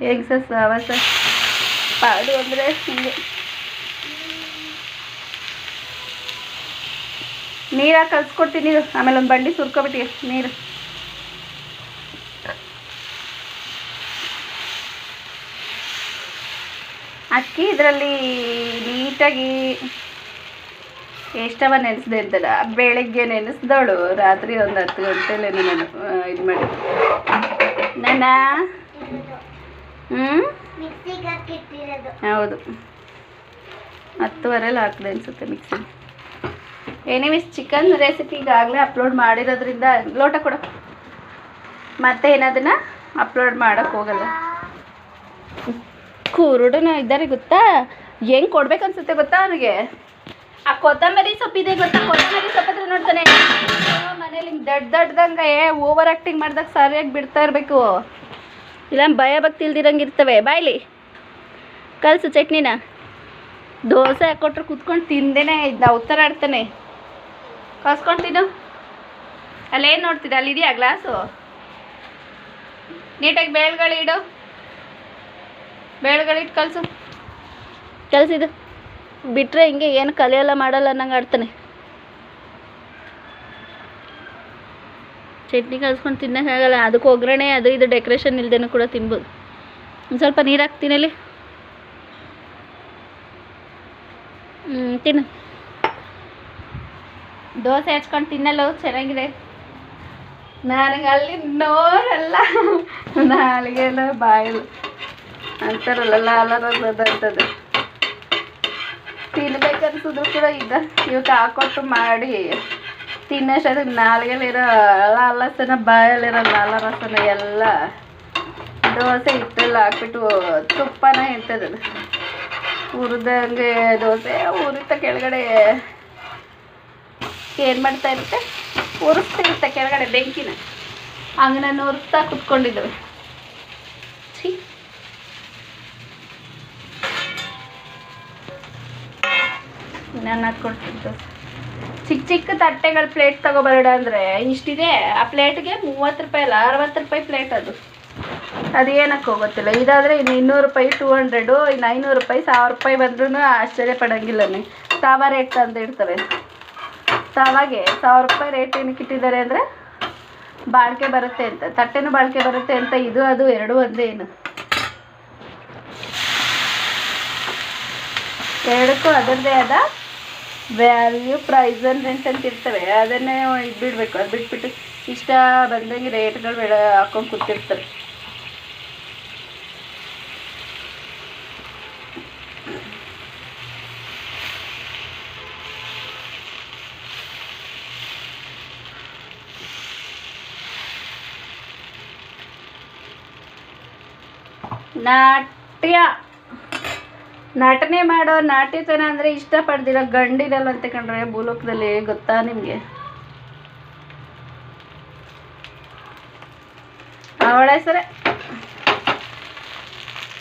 ಹೇಗೆ ಸವಾಸ ಪಾಡು ಅಂದರೆ ಹಿಂಗೆ ನೀರಾಗಿ ಕಲ್ಸ್ಕೊಡ್ತೀನಿ. ಆಮೇಲೆ ಒಂದು ಬಂಡಿ ಸುರ್ಕೊಬಿಟ್ಟಿಗೆ ನೀರು. ಅಕ್ಕಿ ಇದರಲ್ಲಿ ನೀಟಾಗಿ ಎಷ್ಟವ ನೆನೆಸಿದೆ ಅಂತಲ್ಲ. ಬೆಳಗ್ಗೆ ನೆನೆಸ್ದವಳು ರಾತ್ರಿ ಒಂದು 10 ಗಂಟೆಲೇನು ನಾನು ಇದು ಮಾಡಿ ಹೌದು 10:30 ಹಾಕಿದೆ ಅನಿಸುತ್ತೆ ಮಿಕ್ಸಿ. ಎನಿವೇಸ್ ಚಿಕನ್ ರೆಸಿಪಿ ಈಗಾಗಲೇ ಅಪ್ಲೋಡ್ ಮಾಡಿರೋದ್ರಿಂದ ಲೋಟ ಕೊಡು. ಮತ್ತೆ ಏನದನ್ನ ಅಪ್ಲೋಡ್ ಮಾಡೋಕ್ಕೆ ಹೋಗಲ್ಲ. ಕುರುಡನ ಇದ್ದಾರೆ ಗೊತ್ತಾ? ಹೆಂಗೆ ಕೊಡ್ಬೇಕನ್ಸುತ್ತೆ ಗೊತ್ತಾ ಅವ್ರಿಗೆ? ಆ ಕೊತ್ತಂಬರಿ ಸೊಪ್ಪಿದೆ ಗೊತ್ತಾ? ಕೊತ್ತಂಬರಿ ಸೊಪ್ಪತ್ರ ನೋಡ್ತಾನೆ ಮನೇಲಿ ಹಿಂಗೆ ದೊಡ್ಡದಂಗೆ ಓವರ್ ಆ್ಯಕ್ಟಿಂಗ್ ಮಾಡಿದಾಗ ಸರಿಯಾಗಿ ಬಿಡ್ತಾ ಇರಬೇಕು. ಇಲ್ಲ ಭಯ ಭಕ್ತಿ ಇಲ್ದಿರಂಗೆ ಇರ್ತವೆ. ಬಾಯ್ಲಿ ಕಲಸು ಚಟ್ನಿನ. ದೋಸೆ ಹಾಕ್ಕೊಟ್ರೆ ಕುತ್ಕೊಂಡು ತಿಂದೇನೆ ಇದು ಉತ್ತರ ಆಡ್ತಾನೆ. ಕಸ್ಕೊಂಡು ತಿನ್ನು. ಅಲ್ಲೇನು ನೋಡ್ತಿದ್ದೆ? ಅಲ್ಲಿದೆಯಾ ಗ್ಲಾಸು? ನೀಟಾಗಿ ಬೇಳೆಗಳಿಡು. ಬೇಳೆಗಳಿಟ್ಟು ಕಲಸಿದು ಬಿಟ್ಟರೆ ಹಿಂಗೆ ಏನು ಕಲಿಯಲ್ಲ ಮಾಡಲ್ಲ ಅನ್ನಂಗೆ ಆಡ್ತಾನೆ. ಚಟ್ನಿ ಕಲ್ಸ್ಕೊಂಡು ತಿನ್ನೋಕ್ಕಾಗಲ್ಲ. ಅದಕ್ಕೆ ಒಗ್ಗರಣೆ ಅದು ಇದು ಡೆಕೋರೇಷನ್ ಇಲ್ದೇನೂ ಕೂಡ ತಿನ್ಬೋದು. ಒಂದು ಸ್ವಲ್ಪ ನೀರು ಹಾಕ್ತೀನಿ ಅಲ್ಲಿ. ತಿನ್ನು. ದೋಸೆ ಹಚ್ಕೊಂಡು ತಿನ್ನಲು ಚೆನ್ನಾಗಿದೆ. ನನಗೆ ಅಲ್ಲಿ ನೋರಲ್ಲ, ನಾಲಿಗೆಲ್ಲ ಬಾಯಲು ಅಂತಾರಲ್ಲ ಲಾಲರದಂಥದ್ದು ತಿನ್ಬೇಕನ್ಸಿದ್ರು ಕೂಡ ಈಗ ಇವತ್ತು ಹಾಕೊಟ್ಟು ಮಾಡಿ ತಿನ್ನೋಷ್ಟೊತ್ತಿಗೆ ನಾಲಿಗೆಲಿರೋ ಲಾಲಸನ ಬಾಯಲ್ಲಿರೋ ಲಾಲರಸನ ಎಲ್ಲ ದೋಸೆ ಹಿಟ್ಟೆಲ್ಲ ಹಾಕ್ಬಿಟ್ಟು ತುಪ್ಪನ ಇರ್ತದದು ಹುರಿದಂಗೆ ದೋಸೆ ಉರಿತ ಕೆಳಗಡೆ ಏನು ಮಾಡ್ತಾ ಇರುತ್ತೆ, ಉರಿಸ್ತಿರುತ್ತೆ ಕೆಳಗಡೆ ಬೆಂಕಿನ, ಹಂಗೆ ನಾನು ಉರಿಸ್ತಾ ಕುತ್ಕೊಂಡಿದ್ದೇವೆ. ಛೀ, ನಾನು ಹಾಕ್ಕೊಡ್ತೀನಿ ದೋಸೆ. ಚಿಕ್ಕ ಚಿಕ್ಕ ತಟ್ಟೆಗಳ ಪ್ಲೇಟ್ ತೊಗೊಬರೋಣ ಅಂದರೆ ಇಷ್ಟಿದೆ. ಆ ಪ್ಲೇಟ್ಗೆ 30 ರೂಪಾಯಿ ಅಲ್ಲ 60 ರೂಪಾಯಿ ಪ್ಲೇಟ್ ಅದು. ಅದೇನಕ್ಕೆ ಹೋಗುತ್ತಿಲ್ಲ. ಇದಾದರೆ ಇನ್ನು 200 ರೂಪಾಯಿ 200, ಇನ್ನು 500 ರೂಪಾಯಿ 1000 ರೂಪಾಯಿ ಬಂದ್ರೂ ಆಶ್ಚರ್ಯ ಪಡೋಂಗಿಲ್ಲನೇ. ತಾವ ರೇಟ್ ತಂದು ಇಡ್ತವೆ. ತಾವಾಗೆ 1000 ರೂಪಾಯಿ ರೇಟ್ ಏನಕ್ಕೆ ಇಟ್ಟಿದ್ದಾರೆ ಅಂದರೆ ಬಾಳಿಕೆ ಬರುತ್ತೆ ಅಂತ, ತಟ್ಟೆನೂ ಬಾಳಿಕೆ ಬರುತ್ತೆ ಅಂತ. ಇದು ಅದು ಎರಡೂ ಒಂದೇ ಏನು, ಎರಡಕ್ಕೂ ಅದರದ್ದೇ ಆದ ವ್ಯಾಲ್ಯೂ ಪ್ರೈಸ್ ರೆಂಟ್ ಅಂತ ಇರ್ತವೆ. ಅದನ್ನೇ ಇದ್ಬಿಡ್ಬೇಕು. ಅದು ಬಿಟ್ಬಿಟ್ಟು ಇಷ್ಟ ಬಂದಂಗೆ ರೇಟ್ಗಳು ಹಾಕೊಂಡು ಕೂತಿರ್ತಾರೆ. ನಟನೆ ಮಾಡೋ ನಾಟ್ಯತನ ಅಂದರೆ ಇಷ್ಟಪಡ್ದಿರೋ ಗಂಡಿರಲ್ಲ ಅಂತ ಕಂಡ್ರೆ ಭೂಲೋಕದಲ್ಲಿ, ಗೊತ್ತಾ ನಿಮಗೆ? ಅವಳ ಹೆಸರೇ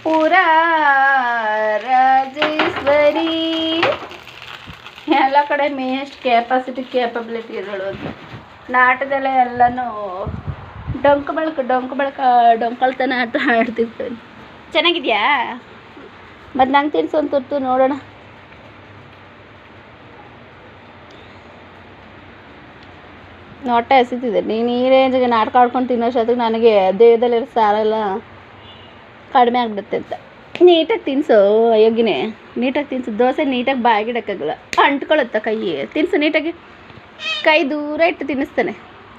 ಪೂರಾ ರಾಜೇಶ್ವರಿ. ಎಲ್ಲ ಕಡೆ ಎಷ್ಟು ಕ್ಯಾಪಬಿಲಿಟಿ ಇರೋಳು ಅಂತ. ನಾಟದಲ್ಲೇ ಎಲ್ಲನೂ ಡೊಂಕಳ್ತನ ಆಟ ಆಡ್ತಿರ್ತಾನೆ. ಚೆನ್ನಾಗಿದ್ಯಾ? ಮತ್ತು ನಂಗೆ ತಿನ್ಸು ಒಂದು ತುರ್ತು ನೋಡೋಣ. ಹೊಟ್ಟೆ ಹಸಿತಿದೆ. ನೀನು ಈ ರೇಂಜಿಗೆ ನಾಟಕ ಆಡ್ಕೊಂಡು ತಿನ್ನೋಷ್ಟೊತ್ತಿಗೆ ನನಗೆ ದೇಹದಲ್ಲಿರೋ ಸಾರೆಲ್ಲ ಕಡಿಮೆ ಆಗಿಬಿಡುತ್ತೆ ಅಂತ. ನೀಟಾಗಿ ತಿನ್ಸು ಅಯೋಗ್ಯನೇ, ನೀಟಾಗಿ ತಿನ್ಸು. ದೋಸೆ ನೀಟಾಗಿ ಬಾಯಿಗಿಡಕ್ಕಾಗಲ್ಲ, ಅಂಟ್ಕೊಳ್ಳುತ್ತ ಕೈ. ತಿನ್ಸು ನೀಟಾಗಿ, ಕೈ ದೂರ ಇಟ್ಟು ತಿನ್ನಿಸ್ತಾನೆ.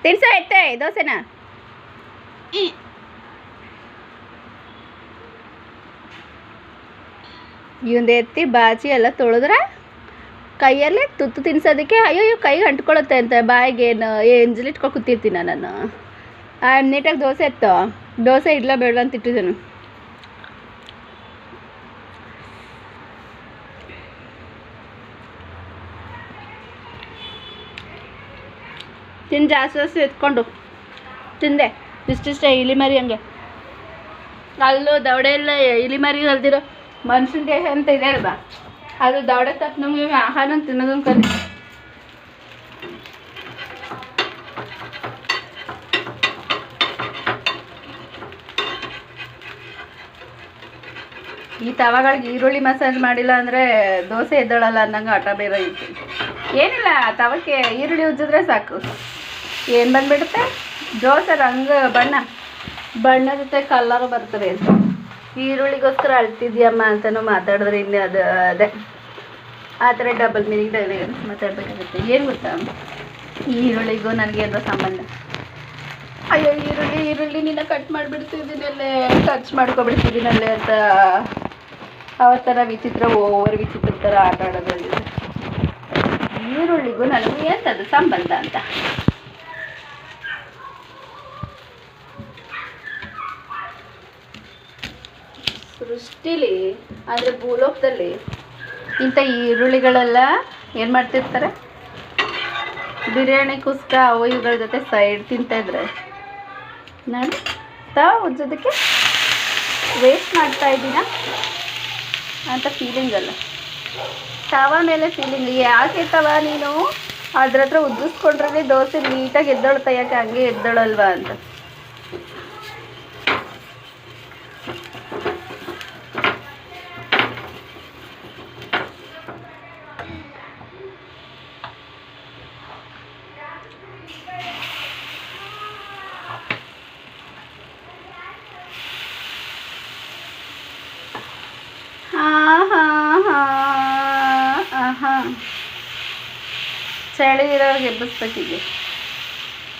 ತಿನ್ಸು ಎತ್ತೆ ದೋಸೆನ. ಇವಂದು ಎತ್ತಿ ಬಾಚಿ ಎಲ್ಲ ತೊಳೆದ್ರೆ ಕೈಯಲ್ಲೇ ತುತ್ತು ತಿನ್ಸೋದಕ್ಕೆ ಅಯ್ಯೋ ಕೈಗೆ ಅಂಟ್ಕೊಳ್ಳುತ್ತೆ ಅಂತ. ಬಾಯಿಗೆ ಎಂಜಲಿಟ್ಕೊಂಡು ಕೂತಿರ್ತೀನಿ ನಾನು. ನೀಟಾಗಿ ದೋಸೆ ಎತ್ತೋ. ದೋಸೆ ಇಡ್ಲ ಬೇಡ ಅಂತ ಇಟ್ಟಿದ್ದೇನು. ತಿಂದು ಜಾಸ್ತಿ ಎತ್ಕೊಂಡು ತಿಂದೆ ಇಷ್ಟಿಷ್ಟೇ ಇಲಿ ಮರಿ ಹಂಗೆ. ಅಲ್ಲೂ ದವಡೆ ಎಲ್ಲ ಇಲಿ ಮರಿ ಅಲ್ದಿರೋ ಮನುಷ್ಯನಿಗೆ ಅಂತ ಇದೆ ಅಲ್ವಾ, ಅದು ದವಡೆ ತಪ್ಪು ನಮಗೆ ಆಹಾರ ತಿನ್ನೋದನ್ನು ಕಲಿ. ಈ ತವಗಳಿಗೆ ಈರುಳ್ಳಿ ಮಸಾಜ್ ಮಾಡಿಲ್ಲ ಅಂದರೆ ದೋಸೆ ಎದ್ದಳಲ್ಲ ಅನ್ನಂಗೆ ಆಟ ಬೇರೆ ಇತ್ತು. ಏನಿಲ್ಲ, ತವಕ್ಕೆ ಈರುಳ್ಳಿ ಉಜ್ಜಿದ್ರೆ ಸಾಕು, ಏನು ಬಂದುಬಿಡುತ್ತೆ ದೋಸೆ ರಂಗು ಬಣ್ಣ ಜೊತೆ ಕಲ್ಲರು ಬರ್ತವೆ ಅಂತ. ಈರುಳ್ಳಿಗೋಸ್ಕರ ಅಳ್ತಿದ್ಯಮ್ಮ ಅಂತಲೂ ಮಾತಾಡಿದ್ರೆ ಇನ್ನು ಅದು ಅದೇ ಆ ಥರ ಡಬಲ್ ಮೀನಿಂಗ್ ಡೈಲಾಗ್ ಮಾತಾಡಬೇಕಾಗುತ್ತೆ. ಏನು ಗೊತ್ತಾ, ಈರುಳ್ಳಿಗೂ ನನಗೇನೋ ಸಂಬಂಧ. ಅಯ್ಯೋ ಈರುಳ್ಳಿ ನಿನ್ನ ಕಟ್ ಮಾಡಿಬಿಡ್ತಿದ್ದೀನಲ್ಲೇ, ಟಚ್ ಮಾಡ್ಕೊಬಿಡ್ತಿದ್ದೀನಲ್ಲೇ ಅಂತ ಅವತ್ತರ ಓವರ್ ವಿಚಿತ್ರ ಥರ ಆಟ ಆಡೋದ್ರಲ್ಲಿ. ಈರುಳ್ಳಿಗೂ ನನಗೂ ಎಂಥದ್ದು ಸಂಬಂಧ ಅಂತ. ಸೃಷ್ಟಿಲಿ ಅಂದರೆ ಭೂಲೋಕದಲ್ಲಿ ಇಂಥ ಈರುಳ್ಳಿಗಳೆಲ್ಲ ಏನು ಮಾಡ್ತಿರ್ತಾರೆ, ಬಿರಿಯಾನಿ ಕುಸ್ಕ ಅವು ಇವುಗಳ ಜೊತೆ ಸೈಡ್ ತಿಂತಾಯಿದ್ರೆ ನಾನು ಉಜ್ಜೋದಕ್ಕೆ ವೇಸ್ಟ್ ಮಾಡ್ತಾ ಇದ್ದೀನ ಅಂತ ಫೀಲಿಂಗ್ ಅಲ್ಲ, ತವ ಮೇಲೆ ಫೀಲಿಂಗ್. ಯಾಕೆ ತವ ನೀನು ಅದ್ರ ಹತ್ರ ಉಜ್ಜಿಸ್ಕೊಂಡ್ರೆ ದೋಸೆ ನೀಟಾಗಿ ಎದ್ದೊಳ್ತಾ, ಯಾಕೆ ಹಂಗೆ ಎದ್ದೊಳಲ್ವಾ ಅಂತ. ಚಳಿ ಇರೋವಾಗ ಎಬ್ಬಿಸ್ಬೇಕಿದೆ.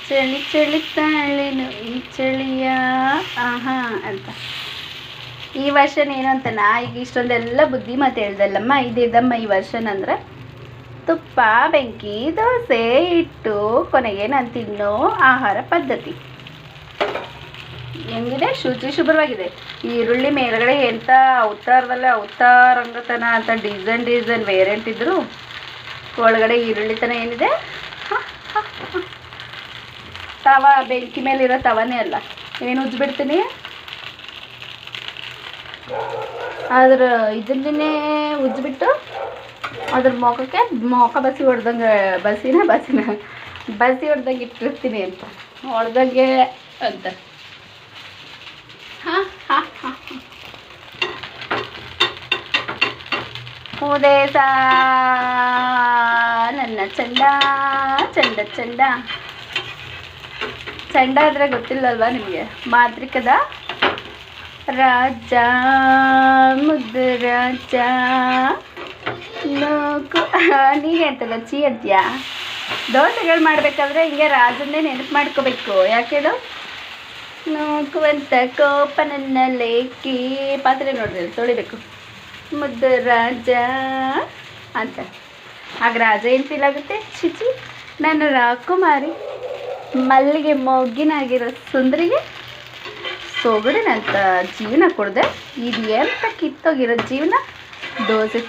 ಚಳಿ ಚಳಿ ತಾಳೇನು ಈ ಚಳಿಯ ಆಹಾ ಅಂತ. ಈ ವರ್ಷನ್ ಏನು ಅಂತನ, ಈಗ ಇಷ್ಟೊಂದೆಲ್ಲ ಬುದ್ಧಿ ಮಾತು ಹೇಳ್ದಲ್ಲಮ್ಮ, ಇದಿದಮ್ಮ ಈ ವರ್ಷನ್ ಅಂದರೆ ತುಪ್ಪ, ಬೆಂಕಿ, ದೋಸೆ, ಹಿಟ್ಟು, ಕೊನೆಗೆ ನಾನು ತಿನ್ನೋ ಆಹಾರ ಪದ್ಧತಿ. ಹೆಂಗಿದೆ? ಶುಭ್ರವಾಗಿದೆ. ಈ ಈರುಳ್ಳಿ ಮೇಲ್ಗಡೆ ಎಂಥ ಅವತಾರದಲ್ಲೇ ಅವತಾರಂಗತನ ಅಂತ ಡಿಸೈನ್ ವೇರಿಯಂಟ್ ಇದ್ದರು, ಒಳಗಡೆ ಈರುಳ್ಳಿ ತನ ಏನಿದೆ. ತವ ಬೆಂಕಿ ಮೇಲಿರೋ ತವನೇ ಅಲ್ಲ, ಏನು ಉಜ್ಜಿಬಿಡ್ತೀನಿ. ಅದ್ರ ಇದನ್ನೇ ಉಜ್ಜಿಬಿಟ್ಟು ಅದ್ರ ಮೊಖಕ್ಕೆ ಬಸಿ ಹೊಡ್ದಂಗೆ ಬಸಿ ಹೊಡ್ದಂಗೆ ಇಟ್ಟಿರ್ತೀನಿ ಅಂತ, ಹೊಡ್ದಂಗೆ ಅಂತ. ಉದೇಶ ನನ್ನ ಚಂಡ ಚಂಡ ಚಂಡ ಚಂಡ ಅಂದರೆ ಗೊತ್ತಿಲ್ಲಲ್ವಾ ನಿಮಗೆ? ಮಾದ್ರಿಕದ ರಾಜ ಮುದ್ದು ರಾಜ ನೋಕು ನೀನೇ ಅಂತಲ್ಲ ಚೀ ಅಂತೀಯ. ದೋಸೆಗಳು ಮಾಡಬೇಕಾದ್ರೆ ಹಿಂಗೆ ರಾಜನ್ನೇ ನೆನಪು ಮಾಡ್ಕೋಬೇಕು. ಯಾಕೇಳು? ನೋಕುವಂತ ಕೋಪ ನನ್ನ ಲೇಕಿ ಪಾತ್ರೆ ನೋಡ್ರಿ ತೊಳಿಬೇಕು. ಮುದ್ದು ರಾಜ ಅಂತ. ಆಗ ರಾಜ ಏನು ಫೀಲ್ ಆಗುತ್ತೆ? ಚಿಚಿ ನನ್ನ ರಾಕುಮಾರಿ ಮಲ್ಲಿಗೆ ಮೊಗ್ಗಿನಾಗಿರೋ ಸುಂದರಿಗೆ ಸೊಗಡಿನಂತ ಜೀವನ ಕೊಡದೆ ಇದು ಎಂತ ಕಿತ್ತೋಗಿರೋ ಜೀವನ. ದೋಸೆ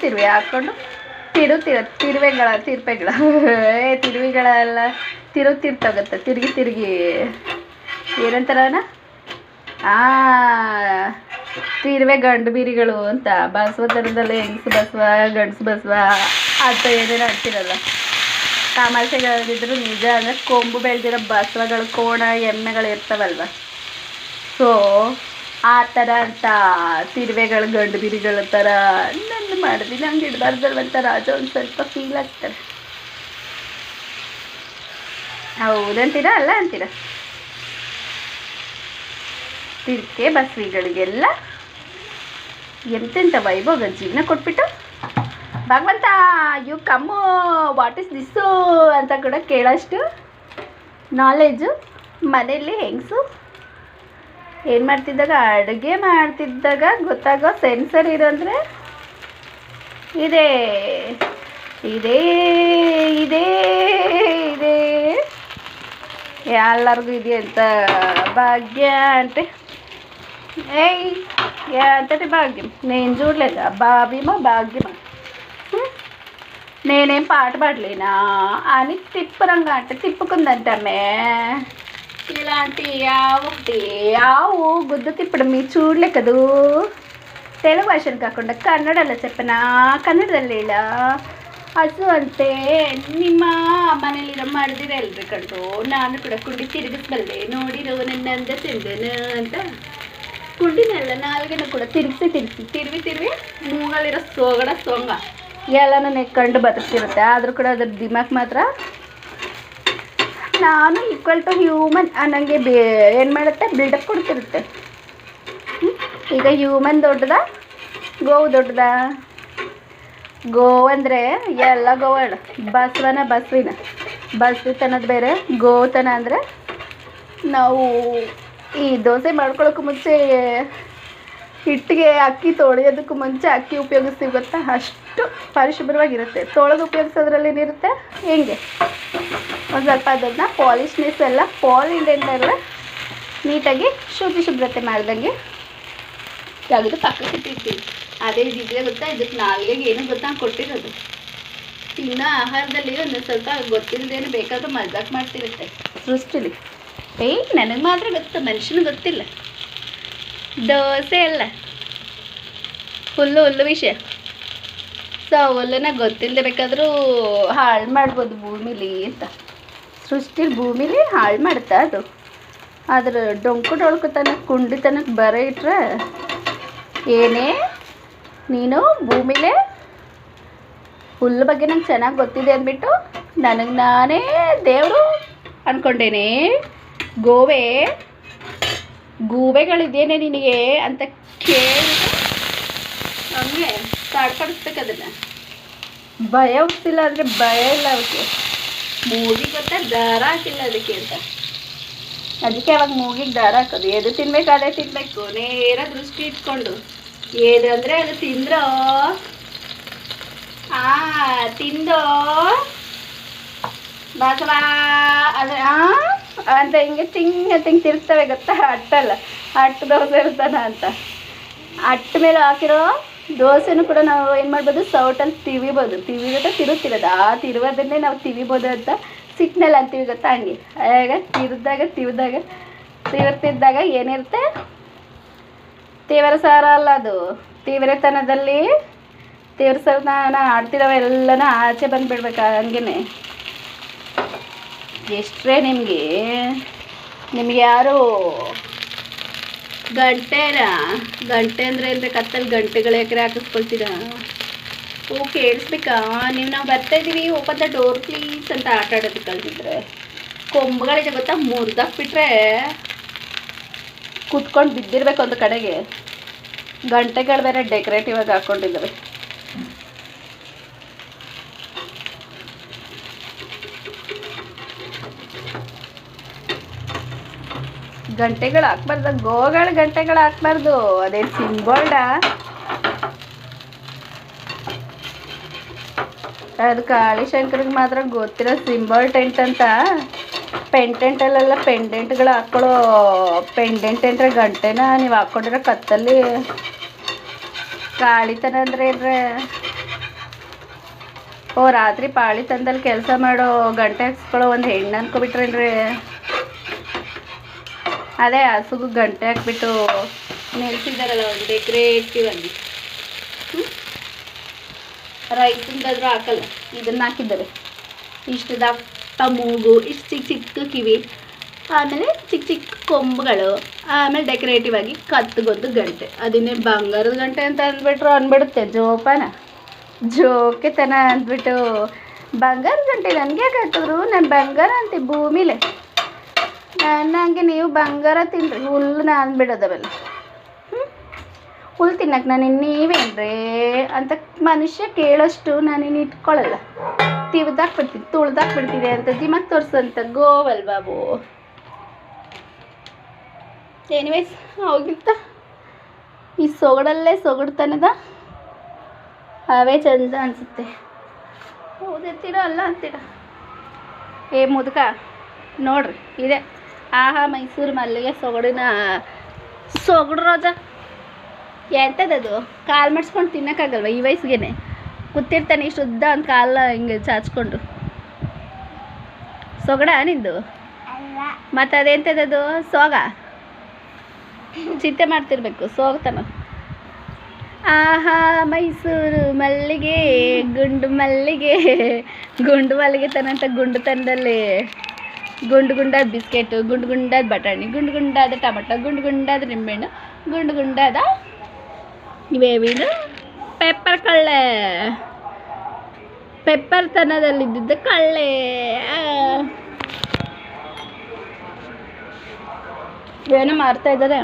ತಿರುವಿ ಹಾಕ್ಕೊಂಡು ತಿರುವಿಗಳೆಲ್ಲ ತಿರುಗ್ತಿರ್ತಾಗತ್ತೆ. ತಿರುಗಿ ಏನಂತಾರವನ ತಿರುವೆ ಗಂಡು ಬೀರಿಗಳು ಅಂತ. ಬಸವ ಥರದಲ್ಲೇ ಹೆಂಗಸು ಬಸವ ಗಂಡಸು ಬಸವ ಅಂತ ಏನೇನೋ ಅಂತಿರಲ್ಲ. ತಮಾಷೆಗಳಿದ್ರು ನಿಜ ಅಂದರೆ ಕೊಂಬು ಬೆಳೆದಿರೋ ಬಸವಗಳು, ಕೋಣ, ಎಮ್ಮೆಗಳು ಇರ್ತಾವಲ್ವ. ಸೊ ಆ ಥರ ಅಂತ ತಿರುವೆಗಳು ಗಂಡು ಬಿರಿಗಳ ಥರ ನನ್ನ ಮಾಡಿದ್ವಿ. ನಂಗೆ ಇಡಬಾರ್ದಲ್ವಂತ ರಾಜ ಒಂದು ಸ್ವಲ್ಪ ಫೀಲ್ ಆಗ್ತಾರೆ. ಹೌದಂತೀರಾ ಅಲ್ಲ ಅಂತೀರಾ? ತಿರ್ಕೆ ಬಸವಿಗಳಿಗೆಲ್ಲ ಎಂತೆಂಥ ವೈಭೋಗ ಜೀವನ ಕೊಟ್ಬಿಟ್ಟು ಭಗವಂತ you come what is this ಅಂತ ಕೂಡ ಕೇಳೋಷ್ಟು ನಾಲೆಜು ಮನೆಯಲ್ಲಿ ಹೆಂಗಸು ಏನು ಮಾಡ್ತಿದ್ದಾಗ, ಅಡುಗೆ ಮಾಡ್ತಿದ್ದಾಗ ಗೊತ್ತಾಗೋ ಸೆನ್ಸರ್ ಇರೋಂದರೆ ಇದೇ ಇದೇ ಇದೇ ಇದೇ ಎಲ್ಲರಿಗೂ ಇದೆ ಅಂತ భాగ్య అంటే ఏయ్ అంతటి భాగ్యం నేను చూడలేదా బాబీమా భాగ్యమా నేనేం పాట పాడలేనా అని తిప్పరంగా అంటే తిప్పుకుందంటమే. ఇలాంటి ఒకటి ఆవు గుద్దు తిప్పడం మీరు చూడలే కదూ. తెలుగు భాషను కాకుండా కన్నడలో చెప్పనా, ಕನ್ನಡದಲ್ಲಿ ಇಲ್ಲ. ಹಸು ಅಂತೆ ನಿಮ್ಮ ಮನೇಲಿರೋ ಮಾಡಿದಿರ ಎಲ್ರಿ ಕಂಡು ನಾನು ಕೂಡ ಕುಂಡಿ ತಿರುಗಿಸ್ಬಲ್ಲೆ ನೋಡಿರೋ ನನ್ನಂದ ಚೆಂದನ ಅಂತ. ಕುಂಡಿನೆಲ್ಲ ನಾಲ್ಗೇನು ಕೂಡ ತಿರುವಿ ಮೂಗಲ್ಲಿರೋ ಸೊಂಗ ಎಲ್ಲನೂ ನೆಕ್ಕೊಂಡು ಬದುಕ್ತಿರುತ್ತೆ. ಆದರೂ ಕೂಡ ಅದ್ರ ದಿಮಾಕ್ ಮಾತ್ರ ನಾನು ಈಕ್ವಲ್ ಟು ಹ್ಯೂಮನ್ ಅನ್ನಂಗೆ ಏನು ಮಾಡುತ್ತೆ, ಬಿಲ್ಡಪ್ ಕೊಡ್ತಿರುತ್ತೆ. ಈಗ ಹ್ಯೂಮನ್ ದೊಡ್ಡದ, ಗೋವು ದೊಡ್ಡದ? ಗೋವು ಅಂದರೆ ಎಲ್ಲ ಗೋವಳು. ಬಸವಿತನದ ಬೇರೆ, ಗೋತನ ಅಂದರೆ ನಾವು ಈ ದೋಸೆ ಮಾಡ್ಕೊಳ್ಳೋಕ್ಕೂ ಮುಂಚೆ ಹಿಟ್ಟಿಗೆ ಅಕ್ಕಿ ತೊಳೆಯೋದಕ್ಕೂ ಮುಂಚೆ ಅಕ್ಕಿ ಉಪಯೋಗಿಸ್ತೀವಿ ಗೊತ್ತಾ, ಅಷ್ಟು ಪರಿಶುಭ್ರವಾಗಿರುತ್ತೆ. ತೊಳೆದು ಉಪಯೋಗಿಸೋದ್ರಲ್ಲಿ ಏನಿರುತ್ತೆ, ಹೆಂಗೆ ಒಂದು ಸ್ವಲ್ಪ ಅದನ್ನು ಪಾಲಿಶ್ನೆಸ್ ಎಲ್ಲ ಪಾಲಿಂಡೆಲ್ಲ ನೀಟಾಗಿ ಶುಭ್ರತೆ ಮಾಡ್ದಂಗೆ ತೆಗೆದು ಪಕ್ಕಕ್ಕೆ ಇಟ್ಟಿರ್ತೀವಿ. ಅದೇ ಇದಿದೆ ಗೊತ್ತಾ, ಇದಕ್ಕೆ ನಾಲ್ಗೆಗೆ ಏನು ಗೊತ್ತಾ ಕೊಟ್ಟಿರೋದು. ತಿನ್ನೋ ಆಹಾರದಲ್ಲಿ ಒಂದು ಸ್ವಲ್ಪ ಗೊತ್ತಿಲ್ಲದೇನು ಬೇಕಾದರೂ ಮಜಾಕ್ ಮಾಡ್ತಿರುತ್ತೆ ಸೃಷ್ಟಿಲಿ. ನನಗೆ ಮಾತ್ರ ಗೊತ್ತು, ಮನುಷ್ಯನಿಗೆ ಗೊತ್ತಿಲ್ಲ. ದೋಸೆ ಅಲ್ಲ, ಹುಲ್ಲು ವಿಷಯ. ಸೊ ಹುಲ್ಲನ್ನ ಗೊತ್ತಿಲ್ಲದೆ ಬೇಕಾದರೂ ಹಾಳು ಮಾಡ್ಬೋದು ಭೂಮಿಲಿ ಅಂತ. ಸೃಷ್ಟಿಲಿ ಭೂಮಿಲಿ ಹಾಳು ಮಾಡುತ್ತಾ ಅದು. ಅದ್ರ ಡೊಳ್ಕೊತನಕ್ಕೆ ಕುಂಡಿತನಕ್ಕೆ ಬರ ಇಟ್ರೆ ಏನೇ ನೀನು ಭೂಮಿಲೇ ಹುಲ್ಲು ಬಗ್ಗೆ ನಂಗೆ ಚೆನ್ನಾಗಿ ಗೊತ್ತಿದೆ ಅಂದ್ಬಿಟ್ಟು ನನಗೆ ನಾನೇ ದೇವರು ಅಂದ್ಕೊಂಡೇನೆ. ಗೂಬೆಗಳಿದೇನೆ ನಿನಗೆ ಅಂತ ಕೇಳಿ ಹಂಗೆ ತಾಡ್ಪಡಿಸ್ಬೇಕು ಅದನ್ನು. ಭಯ ಹುಟ್ಟಿಲ್ಲ ಅಂದರೆ ಭಯ ಇಲ್ಲ ಅದಕ್ಕೆ. ಮೂಗಿಗೆ ಗೊತ್ತಾ ದಾರ ಹಾಕಿಲ್ಲ ಅದಕ್ಕೆ ಅಂತ. ಅದಕ್ಕೆ ಅವಾಗ ಮೂಗಿಗೆ ದಾರ ಹಾಕೋದು. ಎದು ತಿನ್ಬೇಕು ಅದೇ ತಿನ್ನಬೇಕು, ನೇರ ದೃಷ್ಟಿ ಇಟ್ಕೊಂಡು. ಏದು ಅಂದರೆ ಅದು ತಿಂದ್ರೋ ತಿಂದೋ ಬಸವಾ ಅದೇ ಅಂತ ಹಿಂಗೆ ತಿಂಗೆ ತಿರುಗ್ತವೆ ಗೊತ್ತಾ. ಅಟ್ಟಲ್ಲ, ಅಟ್ಟು ದೋಸೆ ಇರ್ತಾನ ಅಂತ. ಅಟ್ಟ ಮೇಲೆ ಹಾಕಿರೋ ದೋಸೆನೂ ಕೂಡ ನಾವು ಏನು ಮಾಡ್ಬೋದು, ಸೌಟಲ್ಲಿ ತಿವಿಬೋದು. ತಿವಿದ ತಿರುತ್ತಿರೋದು, ಆ ತಿರುವುದನ್ನೇ ನಾವು ತಿವಿಬೋದು ಅಂತ ಸಿಟ್ಟಿನಲ್ಲಿ ಅಂತೀವಿ ಗೊತ್ತಾ. ಹಂಗೆ ಆಗ ತಿವಿದಾಗ ತಿರುತ್ತಿದ್ದಾಗ ಏನಿರುತ್ತೆ, ತೀವ್ರ ಸಾರ ಅಲ್ಲ ಅದು. ತೀವ್ರತನದಲ್ಲಿ ತೀವ್ರ ಸಾರನ ಆಡ್ತಿರೋ ಎಲ್ಲನೂ ಆಚೆ ಬಂದುಬಿಡ್ಬೇಕು. ಹಂಗೇ ಎಷ್ಟೇ ನಿಮಗೆ ಯಾರು ಗಂಟೆ ಅಂದರೆ ಅಂದರೆ ಕತ್ತಲ್ಲಿ ಗಂಟೆಗಳು ಎಕರೆ ಹಾಕಿಸ್ಕೊಳ್ತೀರಾ? ಓ ಕೇಳಿಸ್ಬೇಕಾ ನೀವು? ನಾವು ಬರ್ತಾಯಿದ್ದೀವಿ, ಓಪನ್ ದ ಡೋರ್ ಪ್ಲೀಸ್ ಅಂತ ಆಟ ಆಡೋದು ಕಲ್ತಿದ್ರೆ ಕೊಂಬುಗಳಿಗೆ ಗೊತ್ತಾ, ಮುರಿದಾಕ್ಬಿಟ್ರೆ ಕೂತ್ಕೊಂಡು ಬಿದ್ದಿರ್ಬೇಕು ಒಂದು ಕಡೆಗೆ. ಗಂಟೆಗಳು ಬೇರೆ ಡೆಕೋರೇಟಿವ್ ಆಗಿ ಹಾಕ್ಕೊಂಡಿದ್ದಾವೆ. ಗಂಟೆಗಳು ಹಾಕ್ಬಾರ್ದು, ಗೋಗಳ ಗಂಟೆಗಳು ಹಾಕ್ಬಾರ್ದು. ಅದೇ ಸಿಂಬಲ್ಡ ಅದು ಕಾಳಿಶಂಕರಿಗೆ ಮಾತ್ರ ಗೊತ್ತಿರೋ ಸಿಂಬಲ್ ಟೆಂಟ್ ಅಂತ. ಪೆಂಡೆಂಟಲ್ಲೆಲ್ಲ ಪೆಂಡೆಂಟ್ಗಳು ಹಾಕ್ಕೊಳ್ಳೋ. ಪೆಂಡೆಂಟ್ ಅಂದರೆ ಗಂಟೆನ ನೀವು ಹಾಕ್ಕೊಂಡಿರೋ ಕತ್ತಲ್ಲಿ ಕಾಳಿತನ ಅಂದರೆ ಏನ್ರೆ. ಓ ರಾತ್ರಿ ಪಾಳಿ ತಂದಲ್ಲಿ ಕೆಲಸ ಮಾಡೋ ಗಂಟೆ ಹಾಕ್ಸ್ಕೊಳ್ಳೋ ಒಂದು ಹೆಣ್ಣು ಅನ್ಕೊಬಿಟ್ರೇನ್ರಿ. ಅದೇ ಹಸುಗೂ ಗಂಟೆ ಹಾಕ್ಬಿಟ್ಟು ನಿಲ್ಸಿದಾರಲ್ಲ ಒಂದು ಡೆಕೋರೇಟಿವ್ ಆಗಿ. ರೈತಂದಾದ್ರೂ ಹಾಕಲ್ಲ, ಇದನ್ನು ಹಾಕಿದ್ದಾರೆ. ಇಷ್ಟು ದಪ್ಪ ಮೂಗು, ಇಷ್ಟು ಚಿಕ್ಕ ಚಿಕ್ಕ ಕಿವಿ, ಆಮೇಲೆ ಚಿಕ್ಕ ಚಿಕ್ಕ ಕೊಂಬುಗಳು, ಆಮೇಲೆ ಡೆಕೋರೇಟಿವ್ ಆಗಿ ಕತ್ತಗೊಂದು ಗಂಟೆ. ಅದನ್ನೇ ಬಂಗಾರದ ಗಂಟೆ ಅಂತ ಅಂದ್ಬಿಡುತ್ತೆ ಜೋಕೆತನ ಅಂದ್ಬಿಟ್ಟು. ಬಂಗಾರದ ಗಂಟೆ ನನಗೆ ಯಾಕೆ ಹಾಕಿದ್ರು? ನಾನು ಬಂಗಾರ ಅಂತೀವಿ ಭೂಮಿಲೆ. ನನಗೆ ನೀವು ಬಂಗಾರ ತಿನ್ರಿ, ಹುಲ್ಲು ನಾನು ಬಿಡೋದವೆಲ್ಲ. ಹುಲ್ಲು ತಿನ್ನಕ್ಕೆ ನಾನು ನೀವೇನ್ರಿ ಅಂತ ಮನುಷ್ಯ ಕೇಳೋಷ್ಟು ನಾನಿನ್ನು ಇಟ್ಕೊಳ್ಳಲ್ಲ. ತಿವ್ದಾಕ್ಬಿಡ್ತೀನಿ, ತುಳ್ದಾಕ್ಬಿಡ್ತೀನಿ ಅಂತ ದಿಮಾಕ್ ತೋರಿಸಂತ ಗೋವಲ್ ಬಾಬು. ಎನಿವೇಸ್ ಹೋಗಿರ್ತ ಈ ಸೊಗಡಲ್ಲೇ ಸೊಗಡ್ತನದ ಅವೇ ಚಂದ ಅನಿಸುತ್ತೆ. ಹೌದೆತ್ತೀರ ಅಲ್ಲ ಅಂತೀರ? ಏ ಮುದುಕ ನೋಡ್ರಿ, ಇದೆ ಆಹಾ ಮೈಸೂರು ಮಲ್ಲಿಗೆ ಸೊಗಡಿನ ಸೊಗಡು ರೋಜ. ಎಂಥದ್ದು ಕಾಲು ಮಾಡಿಸ್ಕೊಂಡು ತಿನ್ನೋಕ್ಕಾಗಲ್ವ ಈ ವಯಸ್ಸಿಗೆ? ಕೂತಿರ್ತಾನೆ ಇಷ್ಟು ಉದ್ದ ಒಂದು ಕಾಲ ಹಿಂಗೆ ಚಾಚ್ಕೊಂಡು. ಸೊಗಡ ನಿಂದು? ಮತ್ತು ಅದೆಂಥದ್ದು ಸೋಗ? ಚಿಂತೆ ಮಾಡ್ತಿರ್ಬೇಕು ಸೋಗ್ತಾನ. ಆಹಾ ಮೈಸೂರು ಮಲ್ಲಿಗೆ ಗುಂಡು ಮಲ್ಲಿಗೆ ತನಂತ ಗುಂಡು ತನದಲ್ಲಿ ಗುಂಡಾದ ಬಿಸ್ಕೆಟು, ಗುಂಡಾದ ಬಟಾಣಿ, ಗುಂಡಾದ ಟೊಮಟೊ, ಗುಂಡಾದ ನಿಂಬೆಹಣ್ಣು, ಗುಂಡಾದ ಇವೇನು ಪೆಪ್ಪರ್ ಕಳ್ಳೆ, ಪೆಪ್ಪರ್ ತನದಲ್ಲಿದ್ದಿದ್ದ ಕಳ್ಳೆ. ಏನೋ ಮಾಡ್ತಾ ಇದ್ದಾರೆ.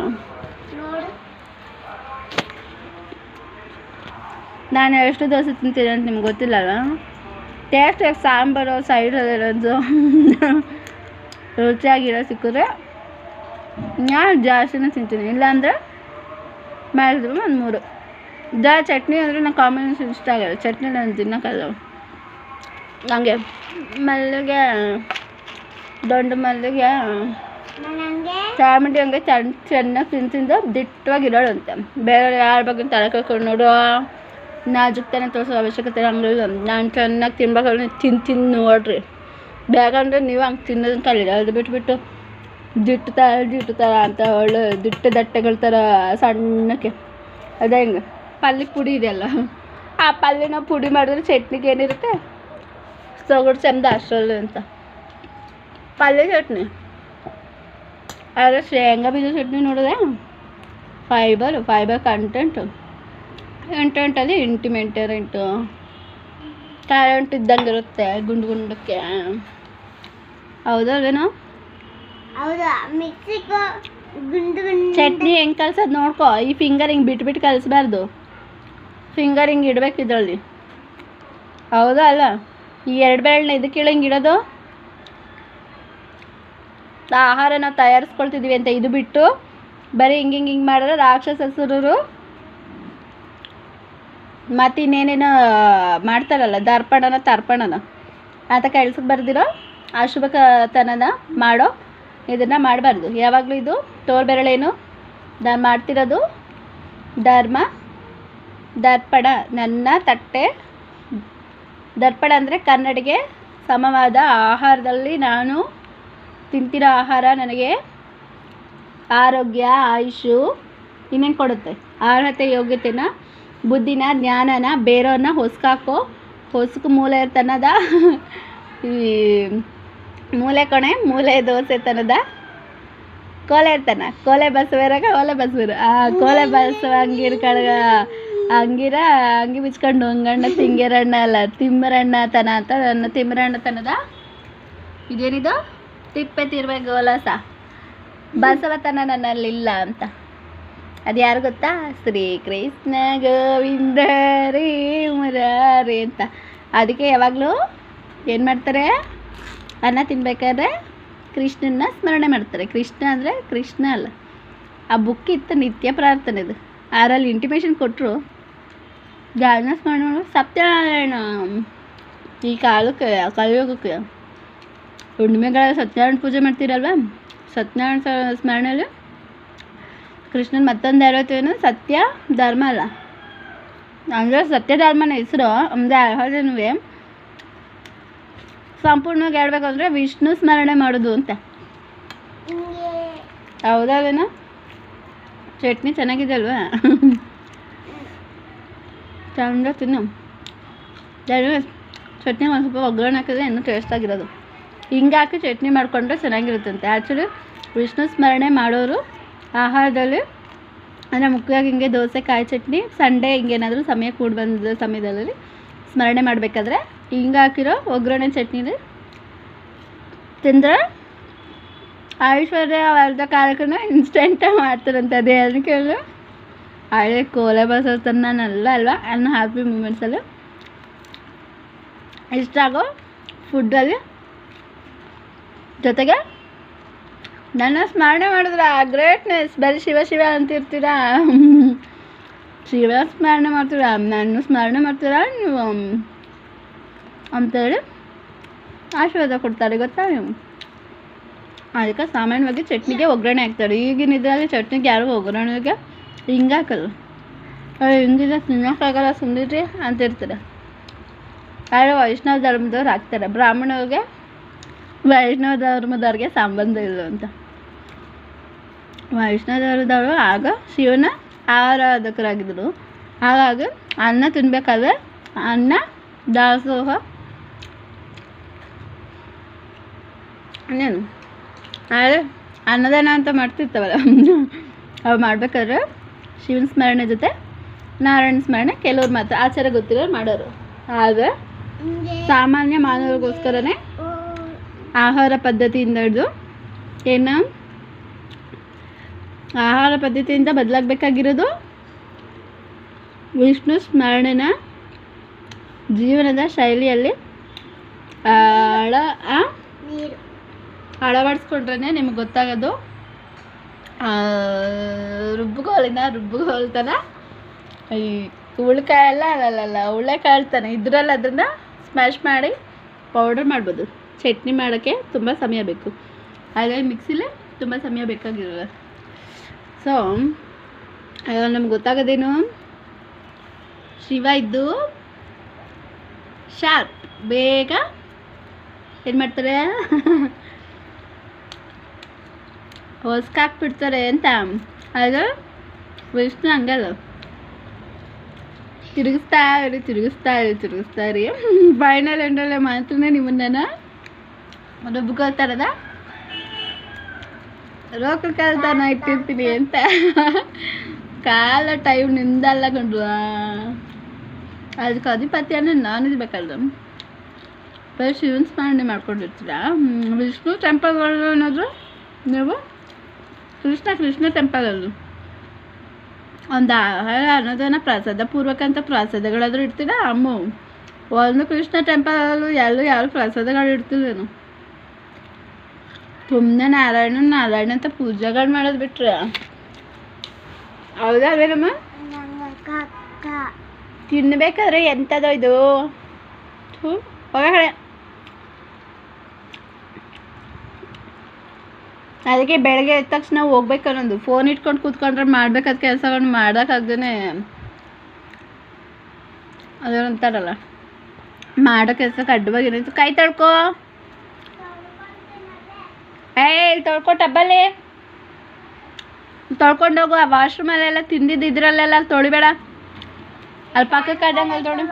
ನಾನು ಎಷ್ಟು ದೋಸೆ ತಿಂತೀನಿ ಅಂತ ನಿಮ್ಗೆ ಗೊತ್ತಿಲ್ಲಲ್ಲ. ಟೇಸ್ಟಾಗಿ ಸಾಂಬಾರು ಸೈಡಲ್ಲಿರೋದು ರುಚಿಯಾಗಿರೋ ಸಿಕ್ಕಿದ್ರೆ ನಾನು ಜಾಸ್ತಿನೇ ತಿಂತೀನಿ. ಇಲ್ಲಾಂದರೆ ಮಾಡಿದ್ರು ಒಂದು 3 ಚಟ್ನಿ ಅಂದರೆ ನಂಗೆ ಕಾಂಬಿನೇಷನ್ ಇಷ್ಟ ಆಗಲ್ಲ. ಚಟ್ನಿ ನಾನು ತಿನ್ನೋಕ್ಕಲ್ಲ. ನನಗೆ ಮಲ್ಲಿಗೆ, ದೊಡ್ಡ ಮಲ್ಲಿಗೆ, ಚಾಮುಂಡಿ ಹಂಗೆ ಚೆನ್ನಾಗಿ ತಿಂದು ದಿಟ್ಟವಾಗಿರೋಳು ಅಂತ. ಬೇರೆ ಯಾರ ಬಗ್ಗೆ ತಲೆ ಕಳ್ಕೊಂಡು ನೋಡು, ನಾಜುಕ್ತಾನೆ ತೋರಿಸೋ ಅವಶ್ಯಕತೆ ಹಂಗಿಲ್ಲ. ನಾನು ಚೆನ್ನಾಗಿ ತಿನ್ಬೇಕಾದ್ರೆ ತಿಂದು ನೋಡ್ರಿ. ಬೇಕಂದ್ರೆ ನೀವು ಹಂಗೆ ತಿನ್ನೋದನ್ನ ಕಲೀರಿ. ಅದು ಬಿಟ್ಬಿಟ್ಟು ದಿಟ್ಟು ಥರ ಅಂತ ಒಳ್ಳೆ ದಿಟ್ಟು ದಟ್ಟೆಗಳ ಥರ ಸಣ್ಣಕ್ಕೆ. ಅದೇ ಹಿಂಗೆ ಪಲ್ಯ ಪುಡಿ ಇದೆಯಲ್ಲ, ಆ ಪಲ್ಯನ ಪುಡಿ ಮಾಡಿದ್ರೆ ಚಟ್ನಿಗೆ ಏನಿರುತ್ತೆ ಸೊಗಡು ಚಂದ ಅಷ್ಟರಲ್ಲಿ ಅಂತ. ಪಲ್ಯ ಚಟ್ನಿ ಆದರೆ ಶೇಂಗಾ ಬೀಜ ಚಟ್ನಿ ನೋಡಿದೆ ಫೈಬರ್ ಕಂಟೆಂಟು ಎಂಟಲ್ಲಿ ಇಂಟಿಮೆಂಟು ಟ್ಯಾಲೆಂಟ್ ಇದ್ದಂಗೆ ಇರುತ್ತೆ ಗುಂಡಕ್ಕೆ. ಹೌದಲ್ವೇನೋ?
ಹೌದಾ? ಮಿಕ್ಸಿಗೆ
ಚಟ್ನಿ ಹೆಂಗೆ ಕಲ್ಸೋದು ನೋಡ್ಕೊ. ಈ ಫಿಂಗರ್ ಹಿಂಗೆ ಬಿಟ್ಬಿಟ್ಟು ಕಲಿಸ್ಬಾರ್ದು. ಫಿಂಗರ್ ಹಿಂಗೆ ಇಡ್ಬೇಕು ಇದರಲ್ಲಿ. ಹೌದಾ ಅಲ್ಲ, ಈ 2 ಬೆರಳನ್ನ ಇದಕ್ಕೆ ಹಿಂಗೆ ಇಡೋದು ಆಹಾರ ನಾವು ತಯಾರಿಸ್ಕೊಳ್ತಿದ್ದೀವಿ ಅಂತ. ಇದು ಬಿಟ್ಟು ಬರೀ ಹಿಂಗೆ ಮಾಡಿದ್ರೆ ರಾಕ್ಷಸರು ಮತ್ತು ಇನ್ನೇನೇನೋ ಮಾಡ್ತಾರಲ್ಲ, ತರ್ಪಣನ ಅಂತ ಕೆಲ್ಸಕ್ಕೆ ಬರ್ದಿರೋ ಅಶುಭತನನ ಮಾಡೋ ಇದನ್ನು ಮಾಡಬಾರ್ದು ಯಾವಾಗಲೂ. ಇದು ತೋರ್ಬೆರಳೇನು ನಾನು ಮಾಡ್ತಿರೋದು ಧರ್ಮ ದರ್ಪಣ, ನನ್ನ ತಟ್ಟೆ ದರ್ಪಣ ಅಂದರೆ ಕನ್ನಡಿಗೆ ಸಮವಾದ ಆಹಾರದಲ್ಲಿ ನಾನು ತಿಂತಿರೋ ಆಹಾರ ನನಗೆ ಆರೋಗ್ಯ, ಆಯುಷು ಇನ್ನೇನು ಕೊಡುತ್ತೆ, ಅರ್ಹತೆ, ಯೋಗ್ಯತೆನ, ಬುದ್ಧಿನ, ಜ್ಞಾನನ, ಬೇರೆಯವ್ರನ್ನ ಹೊಸಕು ಮೂಲೆ ತನದ ಈ ಮೂಲೆ ಮೂಲೆ ದೋಸೆ ತನದ ಕೋಲೆ ಇರ್ತಾನ, ಕೋಲೆ ಬಸವರಾಗ ಒಲೆ ಬಸವರು, ಆ ಕೋಲೆ ಬಸವ ಅಂಗಿ ಬಿಚ್ಕೊಂಡು ಹಂಗಣ್ಣ ತಿಂಗರಣ್ಣ ಅಲ್ಲ ತಿಮ್ಮರಣ್ಣ ತನ ಅಂತ ನನ್ನ ತಿಮ್ಮರಣ್ಣ ತನದ ಇದೇನಿದು ತಿಪ್ಪೆ ತಿರುವೆ ಗೋಲಸ ಬಸವತನ ನನ್ನಲ್ಲಿಲ್ಲ ಅಂತ. ಅದು ಯಾರು ಗೊತ್ತಾ? ಶ್ರೀಕೃಷ್ಣ ಗೋವಿಂದ ರೇ ಮುರಾರಿ ಅಂತ. ಅದಕ್ಕೆ ಯಾವಾಗಲೂ ಏನು ಮಾಡ್ತಾರೆ, ಅನ್ನ ತಿನ್ಬೇಕಾದ್ರೆ ಕೃಷ್ಣನ ಸ್ಮರಣೆ ಮಾಡ್ತಾರೆ. ಕೃಷ್ಣ ಅಂದರೆ ಕೃಷ್ಣ ಅಲ್ಲ, ಆ ಬುಕ್ ಇತ್ತು ನಿತ್ಯ ಪ್ರಾರ್ಥನೆದು, ಅದರಲ್ಲಿ ಇಂಟಿಮೇಷನ್ ಕೊಟ್ಟರು ಯಾರನ್ನ ಸ್ಮರಣೆ ಮಾಡೋ ಸತ್ಯನಾರಾಯಣ. ಈ ಕಾಲಕ್ಕೆ ಕಲಿಯೋಗಕ್ಕೆ ಹುಣ್ಣಿಮೆಗಳ ಸತ್ಯನಾರಾಯಣ ಪೂಜೆ ಮಾಡ್ತೀರಲ್ವ, ಸತ್ಯನಾರಾಯಣ ಸ್ಮರಣೆಯಲ್ಲಿ ಕೃಷ್ಣನ ಮತ್ತೊಂದು ಯಾರತ್ತೇನು ಸತ್ಯ ಧರ್ಮ ಅಲ್ಲ ಅಂದರೆ ಸತ್ಯ ಧರ್ಮನ ಹೆಸರು ಅಂದರೆ ಅರ್ಹತೆನೂ ಸಂಪೂರ್ಣವಾಗಿ ಹೇಳ್ಬೇಕಂದ್ರೆ ವಿಷ್ಣು ಸ್ಮರಣೆ ಮಾಡೋದು ಅಂತ. ಹೌದಾವೇನೋ? ಚಟ್ನಿ ಚೆನ್ನಾಗಿದೆ ಅಲ್ವಾ? ಚಂದ ತಿನ್ನು. ಚಟ್ನಿ ಒಂದು ಸ್ವಲ್ಪ ಒಗ್ಗರಣೆ ಹಾಕಿದ್ರೆ ಇನ್ನೂ ಟೇಸ್ಟ್ ಆಗಿರೋದು. ಹಿಂಗೆ ಹಾಕಿ ಚಟ್ನಿ ಮಾಡಿಕೊಂಡ್ರೆ ಚೆನ್ನಾಗಿರುತ್ತಂತೆ. ಆ್ಯಕ್ಚುಲಿ ವಿಷ್ಣು ಸ್ಮರಣೆ ಮಾಡೋರು ಆಹಾರದಲ್ಲಿ ಅಂದರೆ ಮುಖ್ಯವಾಗಿ ಹಿಂಗೆ ದೋಸೆ, ಕಾಯಿ ಚಟ್ನಿ, ಸಂಡೇ ಹಿಂಗೇನಾದರೂ ಸಮಯ ಕೂಡಿ ಬಂದ ಸಮಯದಲ್ಲಿ ಸ್ಮರಣೆ ಮಾಡಬೇಕಾದ್ರೆ ಹಿಂಗೆ ಹಾಕಿರೋ ಒಗ್ಗರಣೆ ಚಟ್ನಿನ ತಿಂದರೆ ಐಶ್ವರ್ಯ ಅರ್ಧ ಕಾರ್ಯಕ್ರಮ ಇನ್ಸ್ಟೆಂಟಾಗಿ ಮಾಡ್ತಾರಂತೆ. ಅದೇ ಅದನ್ನು ಕೇಳಿ ಹಳೆ ಕೋಲೆ ಬಸವಣ್ಣನಲ್ಲ ಅಲ್ವಾ ಅನ್ನೋ ಹ್ಯಾಪಿ ಮೂಮೆಂಟ್ಸಲ್ಲಿ ಇಷ್ಟ ಆಗೋ ಫುಡ್ಡಲ್ಲಿ ಜೊತೆಗೆ ನನ್ನ ಸ್ಮರಣೆ ಮಾಡಿದ್ರೆ ಆ ಗ್ರೇಟ್ನೆಸ್ ಬರೀ ಶಿವ ಶಿವ ಅಂತಿರ್ತೀರಾ, ಶಿವ ಸ್ಮರಣೆ ಮಾಡ್ತೀರಾ, ನನ್ನ ಸ್ಮರಣೆ ಮಾಡ್ತೀರಾ ನೀವು ಅಂತೇಳಿ ಆಶೀರ್ವಾದ ಕೊಡ್ತಾರೆ ಗೊತ್ತಾ ನೀವು. ಅದಕ್ಕೆ ಸಾಮಾನ್ಯವಾಗಿ ಚಟ್ನಿಗೆ ಒಗ್ಗರಣೆ ಹಾಕ್ತಾರೆ. ಈಗಿನ ಇದರಲ್ಲಿ ಚಟ್ನಿಗೆ ಯಾರು ಒಗ್ಗರಣೆಗೆ ಹಿಂಗೆ ಹಾಕಲ್ಲ, ಹಿಂಗಿದೆ ತಿನ್ನೋಕ್ಕಾಗಲ್ಲ ಸುಂದಿರಿ ಅಂತಿರ್ತಾರೆ. ಆದರೆ ವೈಷ್ಣವ ಧರ್ಮದವ್ರು ಹಾಕ್ತಾರೆ, ಬ್ರಾಹ್ಮಣವ್ರಿಗೆ ವೈಷ್ಣವ ಧರ್ಮದವ್ರಿಗೆ ಸಂಬಂಧ ಇಲ್ಲ ಅಂತ. ವೈಷ್ಣವ ಧರ್ಮದವರು ಆಗ ಶಿವನ ಆರಾಧಕರಾಗಿದ್ದರು. ಹಾಗಾಗಿ ಅನ್ನ ತಿನ್ನಬೇಕಾದ್ರೆ ಅನ್ನ ದಾಸೋಹ ಇನ್ನೇನು ಆದರೆ ಅನ್ನದಾನ ಅಂತ ಮಾಡ್ತಿರ್ತಾವಲ್ಲ ಅವು ಮಾಡಬೇಕಾದ್ರೆ ಶಿವನ ಸ್ಮರಣೆ ಜೊತೆ ನಾರಾಯಣ ಸ್ಮರಣೆ ಕೆಲವ್ರು ಮಾತ್ರ ಆಚಾರ ಗೊತ್ತಿರೋರು ಮಾಡೋರು. ಆದರೆ ಸಾಮಾನ್ಯ ಮಾನವರಿಗೋಸ್ಕರನೇ ಆಹಾರ ಪದ್ಧತಿಯಿಂದ ಹಿಡಿದು ಏನು ಆಹಾರ ಪದ್ಧತಿಯಿಂದ ಬದಲಾಗಬೇಕಾಗಿರೋದು ವಿಷ್ಣು ಸ್ಮರಣೆನ ಜೀವನದ ಶೈಲಿಯಲ್ಲಿ ಅಳವಡಿಸ್ಕೊಂಡ್ರೆ ನಿಮಗೆ ಗೊತ್ತಾಗೋದು. ರುಬ್ಬುಗೋಲ್ ಥರ ಈ ಉಳ್ಕಾಯಲ್ಲ ಅಲ್ಲಲ್ಲ ಉಳ್ಳೆಕಾಳು ಥರ ಇದರಲ್ಲಿ ಅದನ್ನು ಸ್ಮ್ಯಾಶ್ ಮಾಡಿ ಪೌಡರ್ ಮಾಡ್ಬೋದು. ಚಟ್ನಿ ಮಾಡೋಕ್ಕೆ ತುಂಬ ಸಮಯ ಬೇಕು, ಹಾಗಾಗಿ ಮಿಕ್ಸಿಲೇ ತುಂಬ ಸಮಯ ಬೇಕಾಗಿರೋಲ್ಲ. ಸೊ ನಮ್ಗೆ ಗೊತ್ತಾಗೋದೇನು, ಶಿವ ಇದ್ದು ಶಾರ್ಪ್ ಬೇಗ ಏನು ಮಾಡ್ತಾರೆ ಹೊಸ್ಕಾಕ್ಬಿಡ್ತಾರೆ ಅಂತ. ಅದು ವಿಷ್ಣು ಹಂಗಲ್ಲ, ತಿರುಗಿಸ್ತಾ ಇರಿ ಫೈನಲ್ ಎಂಡಲ್ಲೇ ಮಾತ್ರ ನಿಮ್ಮನ್ನ ರುಬ್ಕೊಳ್ತಾರದ ರೋಕಲ್ತನ ಇಟ್ಟಿರ್ತೀನಿ ಅಂತ. ಕಾಲ ಟೈಮ್ ನಿಂದಲ್ಲ ಕೊಂಡ್ರು ಅದಕ್ಕೆ ಅಧಿಪತಿ ಅಂದರೆ ನಾನ್ ವೆಜ್ ಬೇಕಲ್ಲ. ಬರೀ ಶಿವನ ಸ್ಮರಣೆ ಮಾಡ್ಕೊಂಡಿರ್ತೀರ. ವಿಷ್ಣು ಟೆಂಪಲ್ಗಳು ಏನಾದರೂ ನೀವು ಕೃಷ್ಣ ಟೆಂಪಲಲ್ಲಿ ಒಂದು ಆಹಾರ ಅನ್ನೋದನ್ನು ಪ್ರಸಾದ ಪೂರ್ವಕ ಅಂತ ಪ್ರಸಾದಗಳಾದರೂ ಇಡ್ತೀರಾ. ಒಂದು ಕೃಷ್ಣ ಟೆಂಪಲಲ್ಲೂ ಯಾರು ಪ್ರಸಾದಗಳು ಇಡ್ತಿಲ್ವೇನು. ಸುಮ್ಮನೆ ನಾರಾಯಣ ಅಂತ ಪೂಜೆಗಳು ಮಾಡೋದು ಬಿಟ್ರೆ. ಹೌದಾ ಅಲ್ವೇನಮ್ಮ? ತಿನ್ಬೇಕಾದ್ರೆ ಎಂಥದೋ ಇದು. ಹೊರಗಡೆ ಅದಕ್ಕೆ ಬೆಳಗ್ಗೆ ಎದ್ದ ತಕ್ಷಣ ಹೋಗ್ಬೇಕು ಅನ್ನೋದು. ಫೋನ್ ಇಟ್ಕೊಂಡು ಕೂತ್ಕೊಂಡ್ರೆ ಮಾಡ್ಬೇಕಾದ ಕೆಲಸಗಳನ್ನ ಮಾಡೋಕ್ಕಾಗ್ದೇ ಅದೇನಂತಾರಲ್ಲ, ಮಾಡೋ ಕೆಲಸಕ್ಕೆ ಅಡ್ಡವಾಗಿರೋದು. ಕೈ ತೊಳ್ಕೊ, ಇಲ್ಲಿ ತೊಳ್ಕೊ, ಟಬ್ಬಲ್ಲಿ ತೊಳ್ಕೊಂಡೋಗು. ಆ ವಾಶ್ರೂಮಲ್ಲೆಲ್ಲ ತಿಂದಿದ್ದು ಇದ್ರಲ್ಲೆಲ್ಲ ತೊಳಿಬೇಡ. ಅಲ್ಲಿ ಪಕ್ಕಕ್ಕೆ ಆದಂಗೆ ಅಲ್ಲಿ ತೊಳಿ.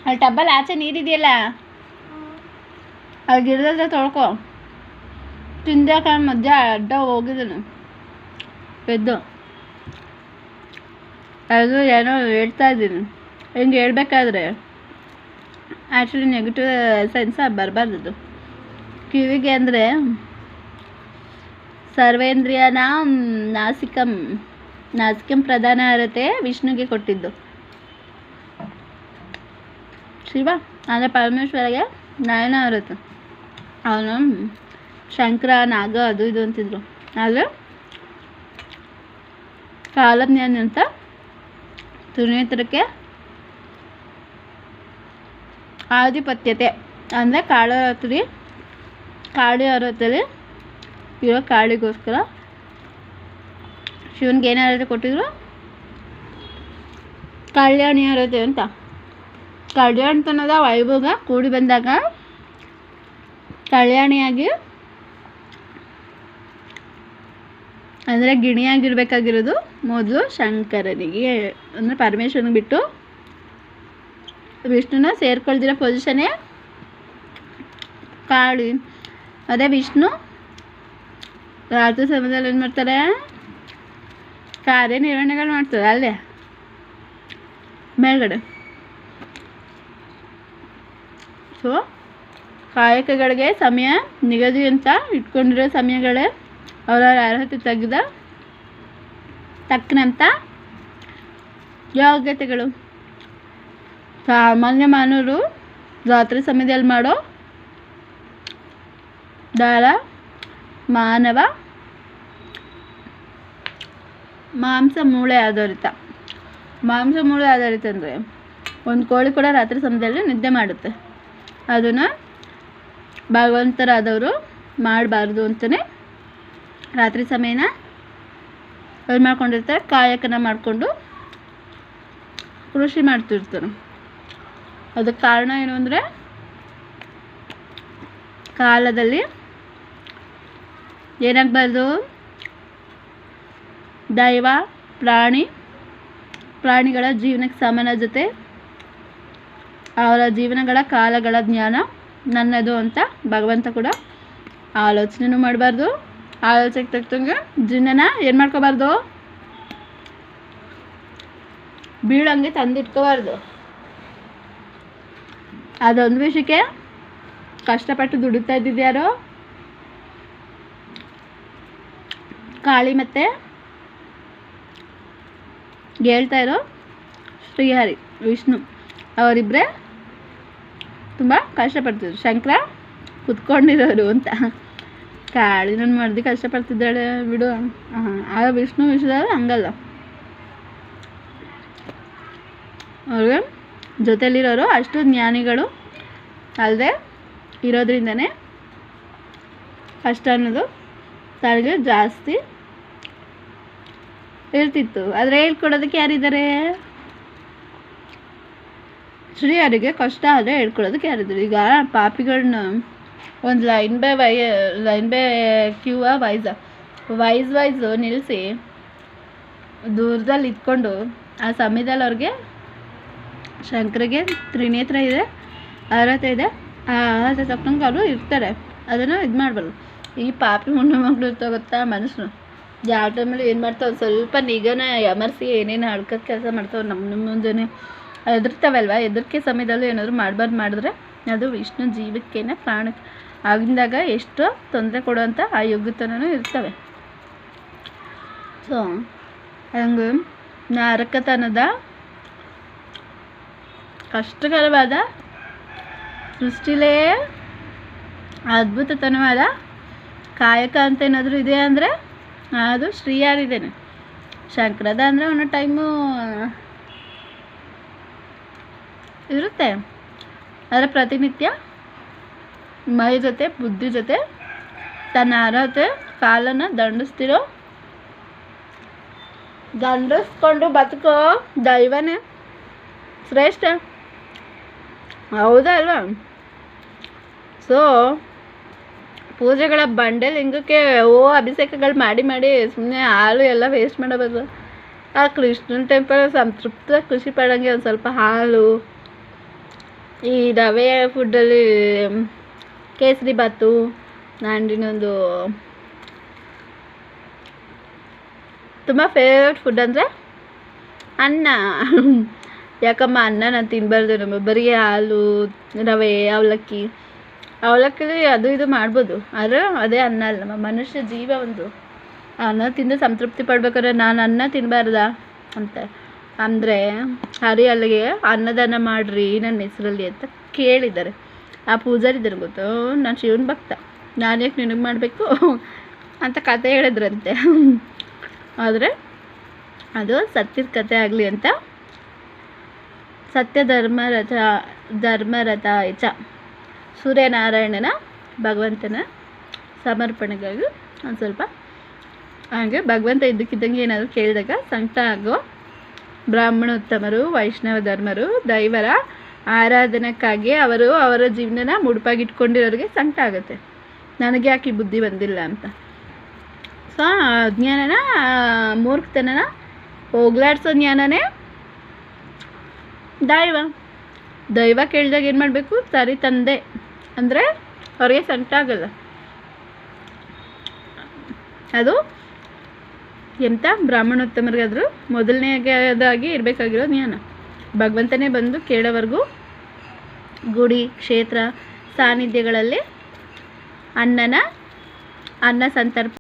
ಅಲ್ಲಿ ಟಬ್ಬಲ್ಲಿ ಆಚೆ ನೀರಿದೆಯಲ್ಲ, ಅಲ್ಲಿ ಗಿಡದ ತೊಳ್ಕೊ. ತಿಂದ್ಯಾಕ ಮಧ್ಯ ಅಡ್ಡ ಹೋಗಿದ್ದಾನೆ ಎದ್ದು. ಅದು ಏನೋ ಹೇಳ್ತಾ ಇದ್ದೀನಿ. ಹಿಂಗೆ ಹೇಳ್ಬೇಕಾದ್ರೆ ಆ್ಯಕ್ಚುಲಿ ನೆಗೆಟಿವ್ ಸೆನ್ಸ್ ಬರಬಾರ್ದು ಕಿವಿಗೆ. ಅಂದರೆ ಸರ್ವೇಂದ್ರಿಯನ ನಾಸಿಕಂ ಪ್ರಧಾನ ಇರುತ್ತೆ, ವಿಷ್ಣುಗೆ ಕೊಟ್ಟಿದ್ದು. ಶಿವ ಅಂದರೆ ಪರಮೇಶ್ವರಿಗೆ ನಯನ ಇರುತ್ತೆ. ಅವನು ಶಂಕರ ನಾಗ ಅದು ಇದು ಅಂತಿದ್ರು. ಆದರೆ ಕಾಲಜ್ಞಾನಿ ಅಂತ ತ್ರಿನೇತ್ರಕ್ಕೆ ಆಧಿಪತ್ಯತೆ ಅಂದರೆ ಕಾಳಿ ಅರ್ಹತೆಯಲ್ಲಿ ಇರೋ ಕಾಳಿಗೋಸ್ಕರ ಶಿವನಿಗೆ ಏನು ಅರ್ಹತೆ ಕೊಟ್ಟಿದ್ರು? ಕಲ್ಯಾಣಿ ಅರ್ಹತೆ ಅಂತ. ಕಲ್ಯಾಣತನದ ವೈಭೋಗ ಕೂಡಿ ಬಂದಾಗ ಕಲ್ಯಾಣಿಯಾಗಿ ಅಂದರೆ ಗಿಣಿಯಾಗಿರ್ಬೇಕಾಗಿರೋದು ಮೊದಲು ಶಂಕರನಿಗೆ, ಅಂದರೆ ಪರಮೇಶ್ವರನಿಗೆ ಬಿಟ್ಟು ವಿಷ್ಣುನ ಸೇರ್ಕೊಳ್ದಿರೋ ಪೊಸಿಷನ್ನೇ ಕಾಳಿ. ಅದೇ ವಿಷ್ಣು ರಾತ್ರಿ ಸಮಯದಲ್ಲಿ ಏನು ಮಾಡ್ತಾರೆ? ಕಾರ್ಯನಿರ್ವಹಣೆಗಳು ಮಾಡ್ತಾರೆ ಅಲ್ಲೇ ಮೇಲ್ಗಡೆ. ಸೊ ಕಾಯಕಗಳಿಗೆ ಸಮಯ ನಿಗದಿ ಅಂತ ಇಟ್ಕೊಂಡಿರೋ ಸಮಯಗಳೇ ಅವರವರ ಅರ್ಹತೆ ತಕ್ಕನಂಥ ಯೋಗ್ಯತೆಗಳು. ಸಾಮಾನ್ಯ ಮಾನವರು ರಾತ್ರಿ ಸಮಯದಲ್ಲಿ ಮಾಡೋ ಮಾನವ ಮಾಂಸ ಮೂಳೆ ಆಧಾರಿತ ಅಂದರೆ ಒಂದು ಕೋಳಿ ಕೂಡ ರಾತ್ರಿ ಸಮಯದಲ್ಲಿ ನಿದ್ದೆ ಮಾಡುತ್ತೆ. ಅದನ್ನು ಭಗವಂತರಾದವರು ಮಾಡಬಾರ್ದು ಅಂತಲೇ ರಾತ್ರಿ ಸಮಯನ ಏನು ಮಾಡ್ಕೊಂಡಿರ್ತಾರೆ? ಕಾಯಕನ ಮಾಡಿಕೊಂಡು ಕೃಷಿ ಮಾಡ್ತಿರ್ತಾರೆ. ಅದಕ್ಕೆ ಕಾರಣ ಏನು ಅಂದರೆ ಕಾಲದಲ್ಲಿ ಏನಾಗಬಾರ್ದು? ದೈವ ಪ್ರಾಣಿಗಳ ಜೀವನಕ್ಕೆ ಸಮಾನ ಜೊತೆ ಅವರ ಜೀವನಗಳ ಕಾಲಗಳ ಜ್ಞಾನ ನನ್ನದು ಅಂತ ಭಗವಂತ ಕೂಡ ಆಲೋಚನೆನೂ ಮಾಡಬಾರ್ದು. ಆಲೋಚನೆಗೆ ತಕ್ಕಂಗೆ ಜೀವನನ ಏನು ಮಾಡ್ಕೋಬಾರ್ದು? ಬೀಳಂಗೆ ತಂದಿಟ್ಕೋಬಾರ್ದು. ಅದೊಂದು ವಿಷಯಕ್ಕೆ ಕಷ್ಟಪಟ್ಟು ದುಡಿತಾ ಇದ್ದಿದ್ಯಾರೋ ಕಾಳಿ ಮತ್ತು ಹೇಳ್ತಾ ಇರೋ ಶ್ರೀಹರಿ ವಿಷ್ಣು ಅವರಿಬ್ಬರೇ ತುಂಬ ಕಷ್ಟಪಡ್ತಿದ್ರು. ಶಂಕರ ಕುತ್ಕೊಂಡಿರೋರು ಅಂತ. ಕಾಳಿ ನನ್ನ ಮರ್ದಿ ಕಷ್ಟಪಡ್ತಿದ್ದಾಳೆ ಬಿಡು. ಆಗ ವಿಷ್ಣು ವಿಷಯದಾಗ ಹಂಗಲ್ಲ. ಅವ್ರಿಗೆ ಜೊತೆಲಿರೋರು ಅಷ್ಟು ಜ್ಞಾನಿಗಳು ಅಲ್ಲದೆ ಇರೋದ್ರಿಂದನೇ ಕಷ್ಟ ಅನ್ನೋದು ತನಗೆ ಜಾಸ್ತಿ ಇರ್ತಿತ್ತು. ಆದರೆ ಹೇಳ್ಕೊಡೋದಕ್ಕೆ ಯಾರಿದ್ದಾರೆ? ಶ್ರೀಹರಿಗೆ ಕಷ್ಟ ಆದರೆ ಹೇಳ್ಕೊಡೋದಕ್ಕೆ ಯಾರಿದ್ದಾರೆ? ಈಗ ಪಾಪಿಗಳನ್ನ ಒಂದು ಲೈನ್ ಬೈ ಕ್ಯೂ ವೈಸ್ ನಿಲ್ಲಿಸಿ ದೂರದಲ್ಲಿ ಇಟ್ಕೊಂಡು ಆ ಸಮಯದಲ್ಲಿ ಅವ್ರಿಗೆ ಶಂಕರಿಗೆ ತ್ರಿನೇತ್ರ ಇದೆ, ಅರ್ಹತೆ ಇದೆ, ಆ ಅರ್ಹತೆ ತಕ್ಕಂಗೆ ಅವರು ಇರ್ತಾರೆ. ಅದನ್ನು ಇದು ಮಾಡಬಾರ್ದು. ಈ ಪಾಪಿ ಹುಣ್ಣು ಮಕ್ಕಳು ಇರ್ತಾವೆ ಗೊತ್ತಾ ಮನುಷ್ಯರು, ಯಾವ ಟೈಮಲ್ಲಿ ಏನು ಮಾಡ್ತಾವೆ? ಸ್ವಲ್ಪ ನಿಗನ ಎಮರ್ಸಿ ಏನೇನು ಹಳ್ಕದ ಕೆಲಸ ಮಾಡ್ತಾವೆ ನಮ್ಮ ಮುಂಜಾನೆ ಹೆದರ್ತಾವಲ್ವ. ಹೆದರಿಕೆ ಸಮಯದಲ್ಲೂ ಏನಾದರೂ ಮಾಡಿದ್ರೆ ಅದು ವಿಷ್ಣು ಜೀವಕ್ಕೇನೆ ಪ್ರಾಣಕ್ಕೆ ಆಗಿಂದಾಗ ಎಷ್ಟು ತೊಂದರೆ ಕೊಡುವಂಥ ಆ ಯೋಗ್ಯತನೂ ಇರ್ತವೆ. ಸೊ ಹಂಗೆ ನರಕತನದ ಕಷ್ಟಕರವಾದ ಸೃಷ್ಟಿಲೇ ಅದ್ಭುತತನವಾದ ಕಾಯಕ ಅಂತ ಏನಾದರೂ ಇದೆ ಅಂದರೆ ಅದು ಶ್ರೀಯಾರಿದ್ದೇನೆ. ಶಂಕರದ ಅಂದರೆ ಒಂದೊಂದು ಟೈಮು ಇರುತ್ತೆ, ಆದರೆ ಪ್ರತಿನಿತ್ಯ ಮೈ ಜೊತೆ ಬುದ್ಧಿ ಜೊತೆ ತನ್ನ ಅರ್ಹತೆ ಕಾಲನ್ನು ದಂಡಿಸ್ಕೊಂಡು ಬದುಕೋ ದೈವನೇ ಶ್ರೇಷ್ಠ. ಹೌದಾ ಅಲ್ವಾ? ಸೊ ಪೂಜೆಗಳ ಬಂಡೆ ಲಿಂಗಕ್ಕೆ ಅಭಿಷೇಕಗಳು ಮಾಡಿ ಸುಮ್ಮನೆ ಹಾಲು ಎಲ್ಲ ವೇಸ್ಟ್ ಮಾಡೋದು. ಆ ಕೃಷ್ಣನ ಟೆಂಪಲ್ ಸಂತೃಪ್ತ ಖುಷಿ ಪಡೋಂಗೆ ಒಂದು ಸ್ವಲ್ಪ ಹಾಲು, ಈ ರವೆ ಫುಡ್ಡಲ್ಲಿ ಕೇಸರಿ ಬಾತು, ನಾನಿನ್ನೊಂದು ತುಂಬ ಫೇವ್ರೆಟ್ ಫುಡ್ ಅಂದರೆ ಅನ್ನ. ಯಾಕಮ್ಮ ಅನ್ನ ನಾನು ತಿನ್ನಬಾರ್ದು, ನಮ್ಮ ಬರೀ ಹಾಲು, ರವೆ, ಅವಲಕ್ಕಿಲಿ ಅದು ಇದು ಮಾಡ್ಬೋದು, ಆದರೆ ಅದೇ ಅನ್ನ ಅಲ್ಲಮ್ಮ. ಮನುಷ್ಯ ಜೀವ ಒಂದು ಅನ್ನ ತಿಂದು ಸಂತೃಪ್ತಿ ಪಡ್ಬೇಕಾದ್ರೆ ನಾನು ಅನ್ನ ತಿನ್ನಬಾರ್ದಾ ಅಂತ ಅಂದರೆ ಹರಿ ಅಲ್ಲಿಗೆ ಅನ್ನದಾನ ಮಾಡಿರಿ ನನ್ನ ಹೆಸರಲ್ಲಿ ಅಂತ ಕೇಳಿದ್ದಾರೆ. ಆ ಪೂಜಾರಿ ಇದ್ದಾರೆ ಗೊತ್ತು, ನಾನು ಶಿವನ ಭಕ್ತ, ನಾನು ಯಾಕೆ ನಿನಗೆ ಮಾಡಬೇಕು ಅಂತ ಕತೆ ಹೇಳಿದ್ರಂತೆ. ಆದರೆ ಅದು ಸತ್ಯದ ಕತೆ ಆಗಲಿ ಅಂತ ಸತ್ಯ ಧರ್ಮರಥ ಇಚ ಸೂರ್ಯನಾರಾಯಣನ ಭಗವಂತನ ಸಮರ್ಪಣೆಗಾಗಿ ಒಂದು ಸ್ವಲ್ಪ ಹಾಗೆ ಭಗವಂತ ಇದ್ದಕ್ಕಿದ್ದಂಗೆ ಏನಾದರೂ ಕೇಳಿದಾಗ ಸಂಕಟ ಆಗೋ ಬ್ರಾಹ್ಮಣೋತ್ತಮರು, ವೈಷ್ಣವ ಧರ್ಮರು, ದೈವರ ಆರಾಧನಕ್ಕಾಗಿ ಅವರ ಜೀವನನ ಮುಡುಪಾಗಿಟ್ಕೊಂಡಿರೋರಿಗೆ ಸಂಕಟ ಆಗುತ್ತೆ, ನನಗೆ ಯಾಕೆ ಈ ಬುದ್ಧಿ ಬಂದಿಲ್ಲ ಅಂತ. ಸೊ ಅಜ್ಞಾನನ ಮೂರ್ಖತನನ ಹೋಗ್ಲಾಡ್ಸೋ ಜ್ಞಾನನೇ ದೈವ ಕೇಳಿದಾಗ ಏನು ಮಾಡಬೇಕು? ಸರಿ ತಂದೆ ಅಂದರೆ ಅವ್ರಿಗೆ ಸಂಕಟ ಆಗಲ್ಲ. ಅದು ಎಂಥ ಬ್ರಾಹ್ಮಣೋತ್ತಮರಿಗಾದರೂ ಮೊದಲನೇದಾಗಿ ಇರಬೇಕಾಗಿರೋ ಜ್ಞಾನ. ಭಗವಂತನೇ ಬಂದು ಕೇಳೋವರೆಗೂ ಗುಡಿ, ಕ್ಷೇತ್ರ, ಸಾನ್ನಿಧ್ಯಗಳಲ್ಲಿ ಅನ್ನ ಸಂತರ್ಪಣೆ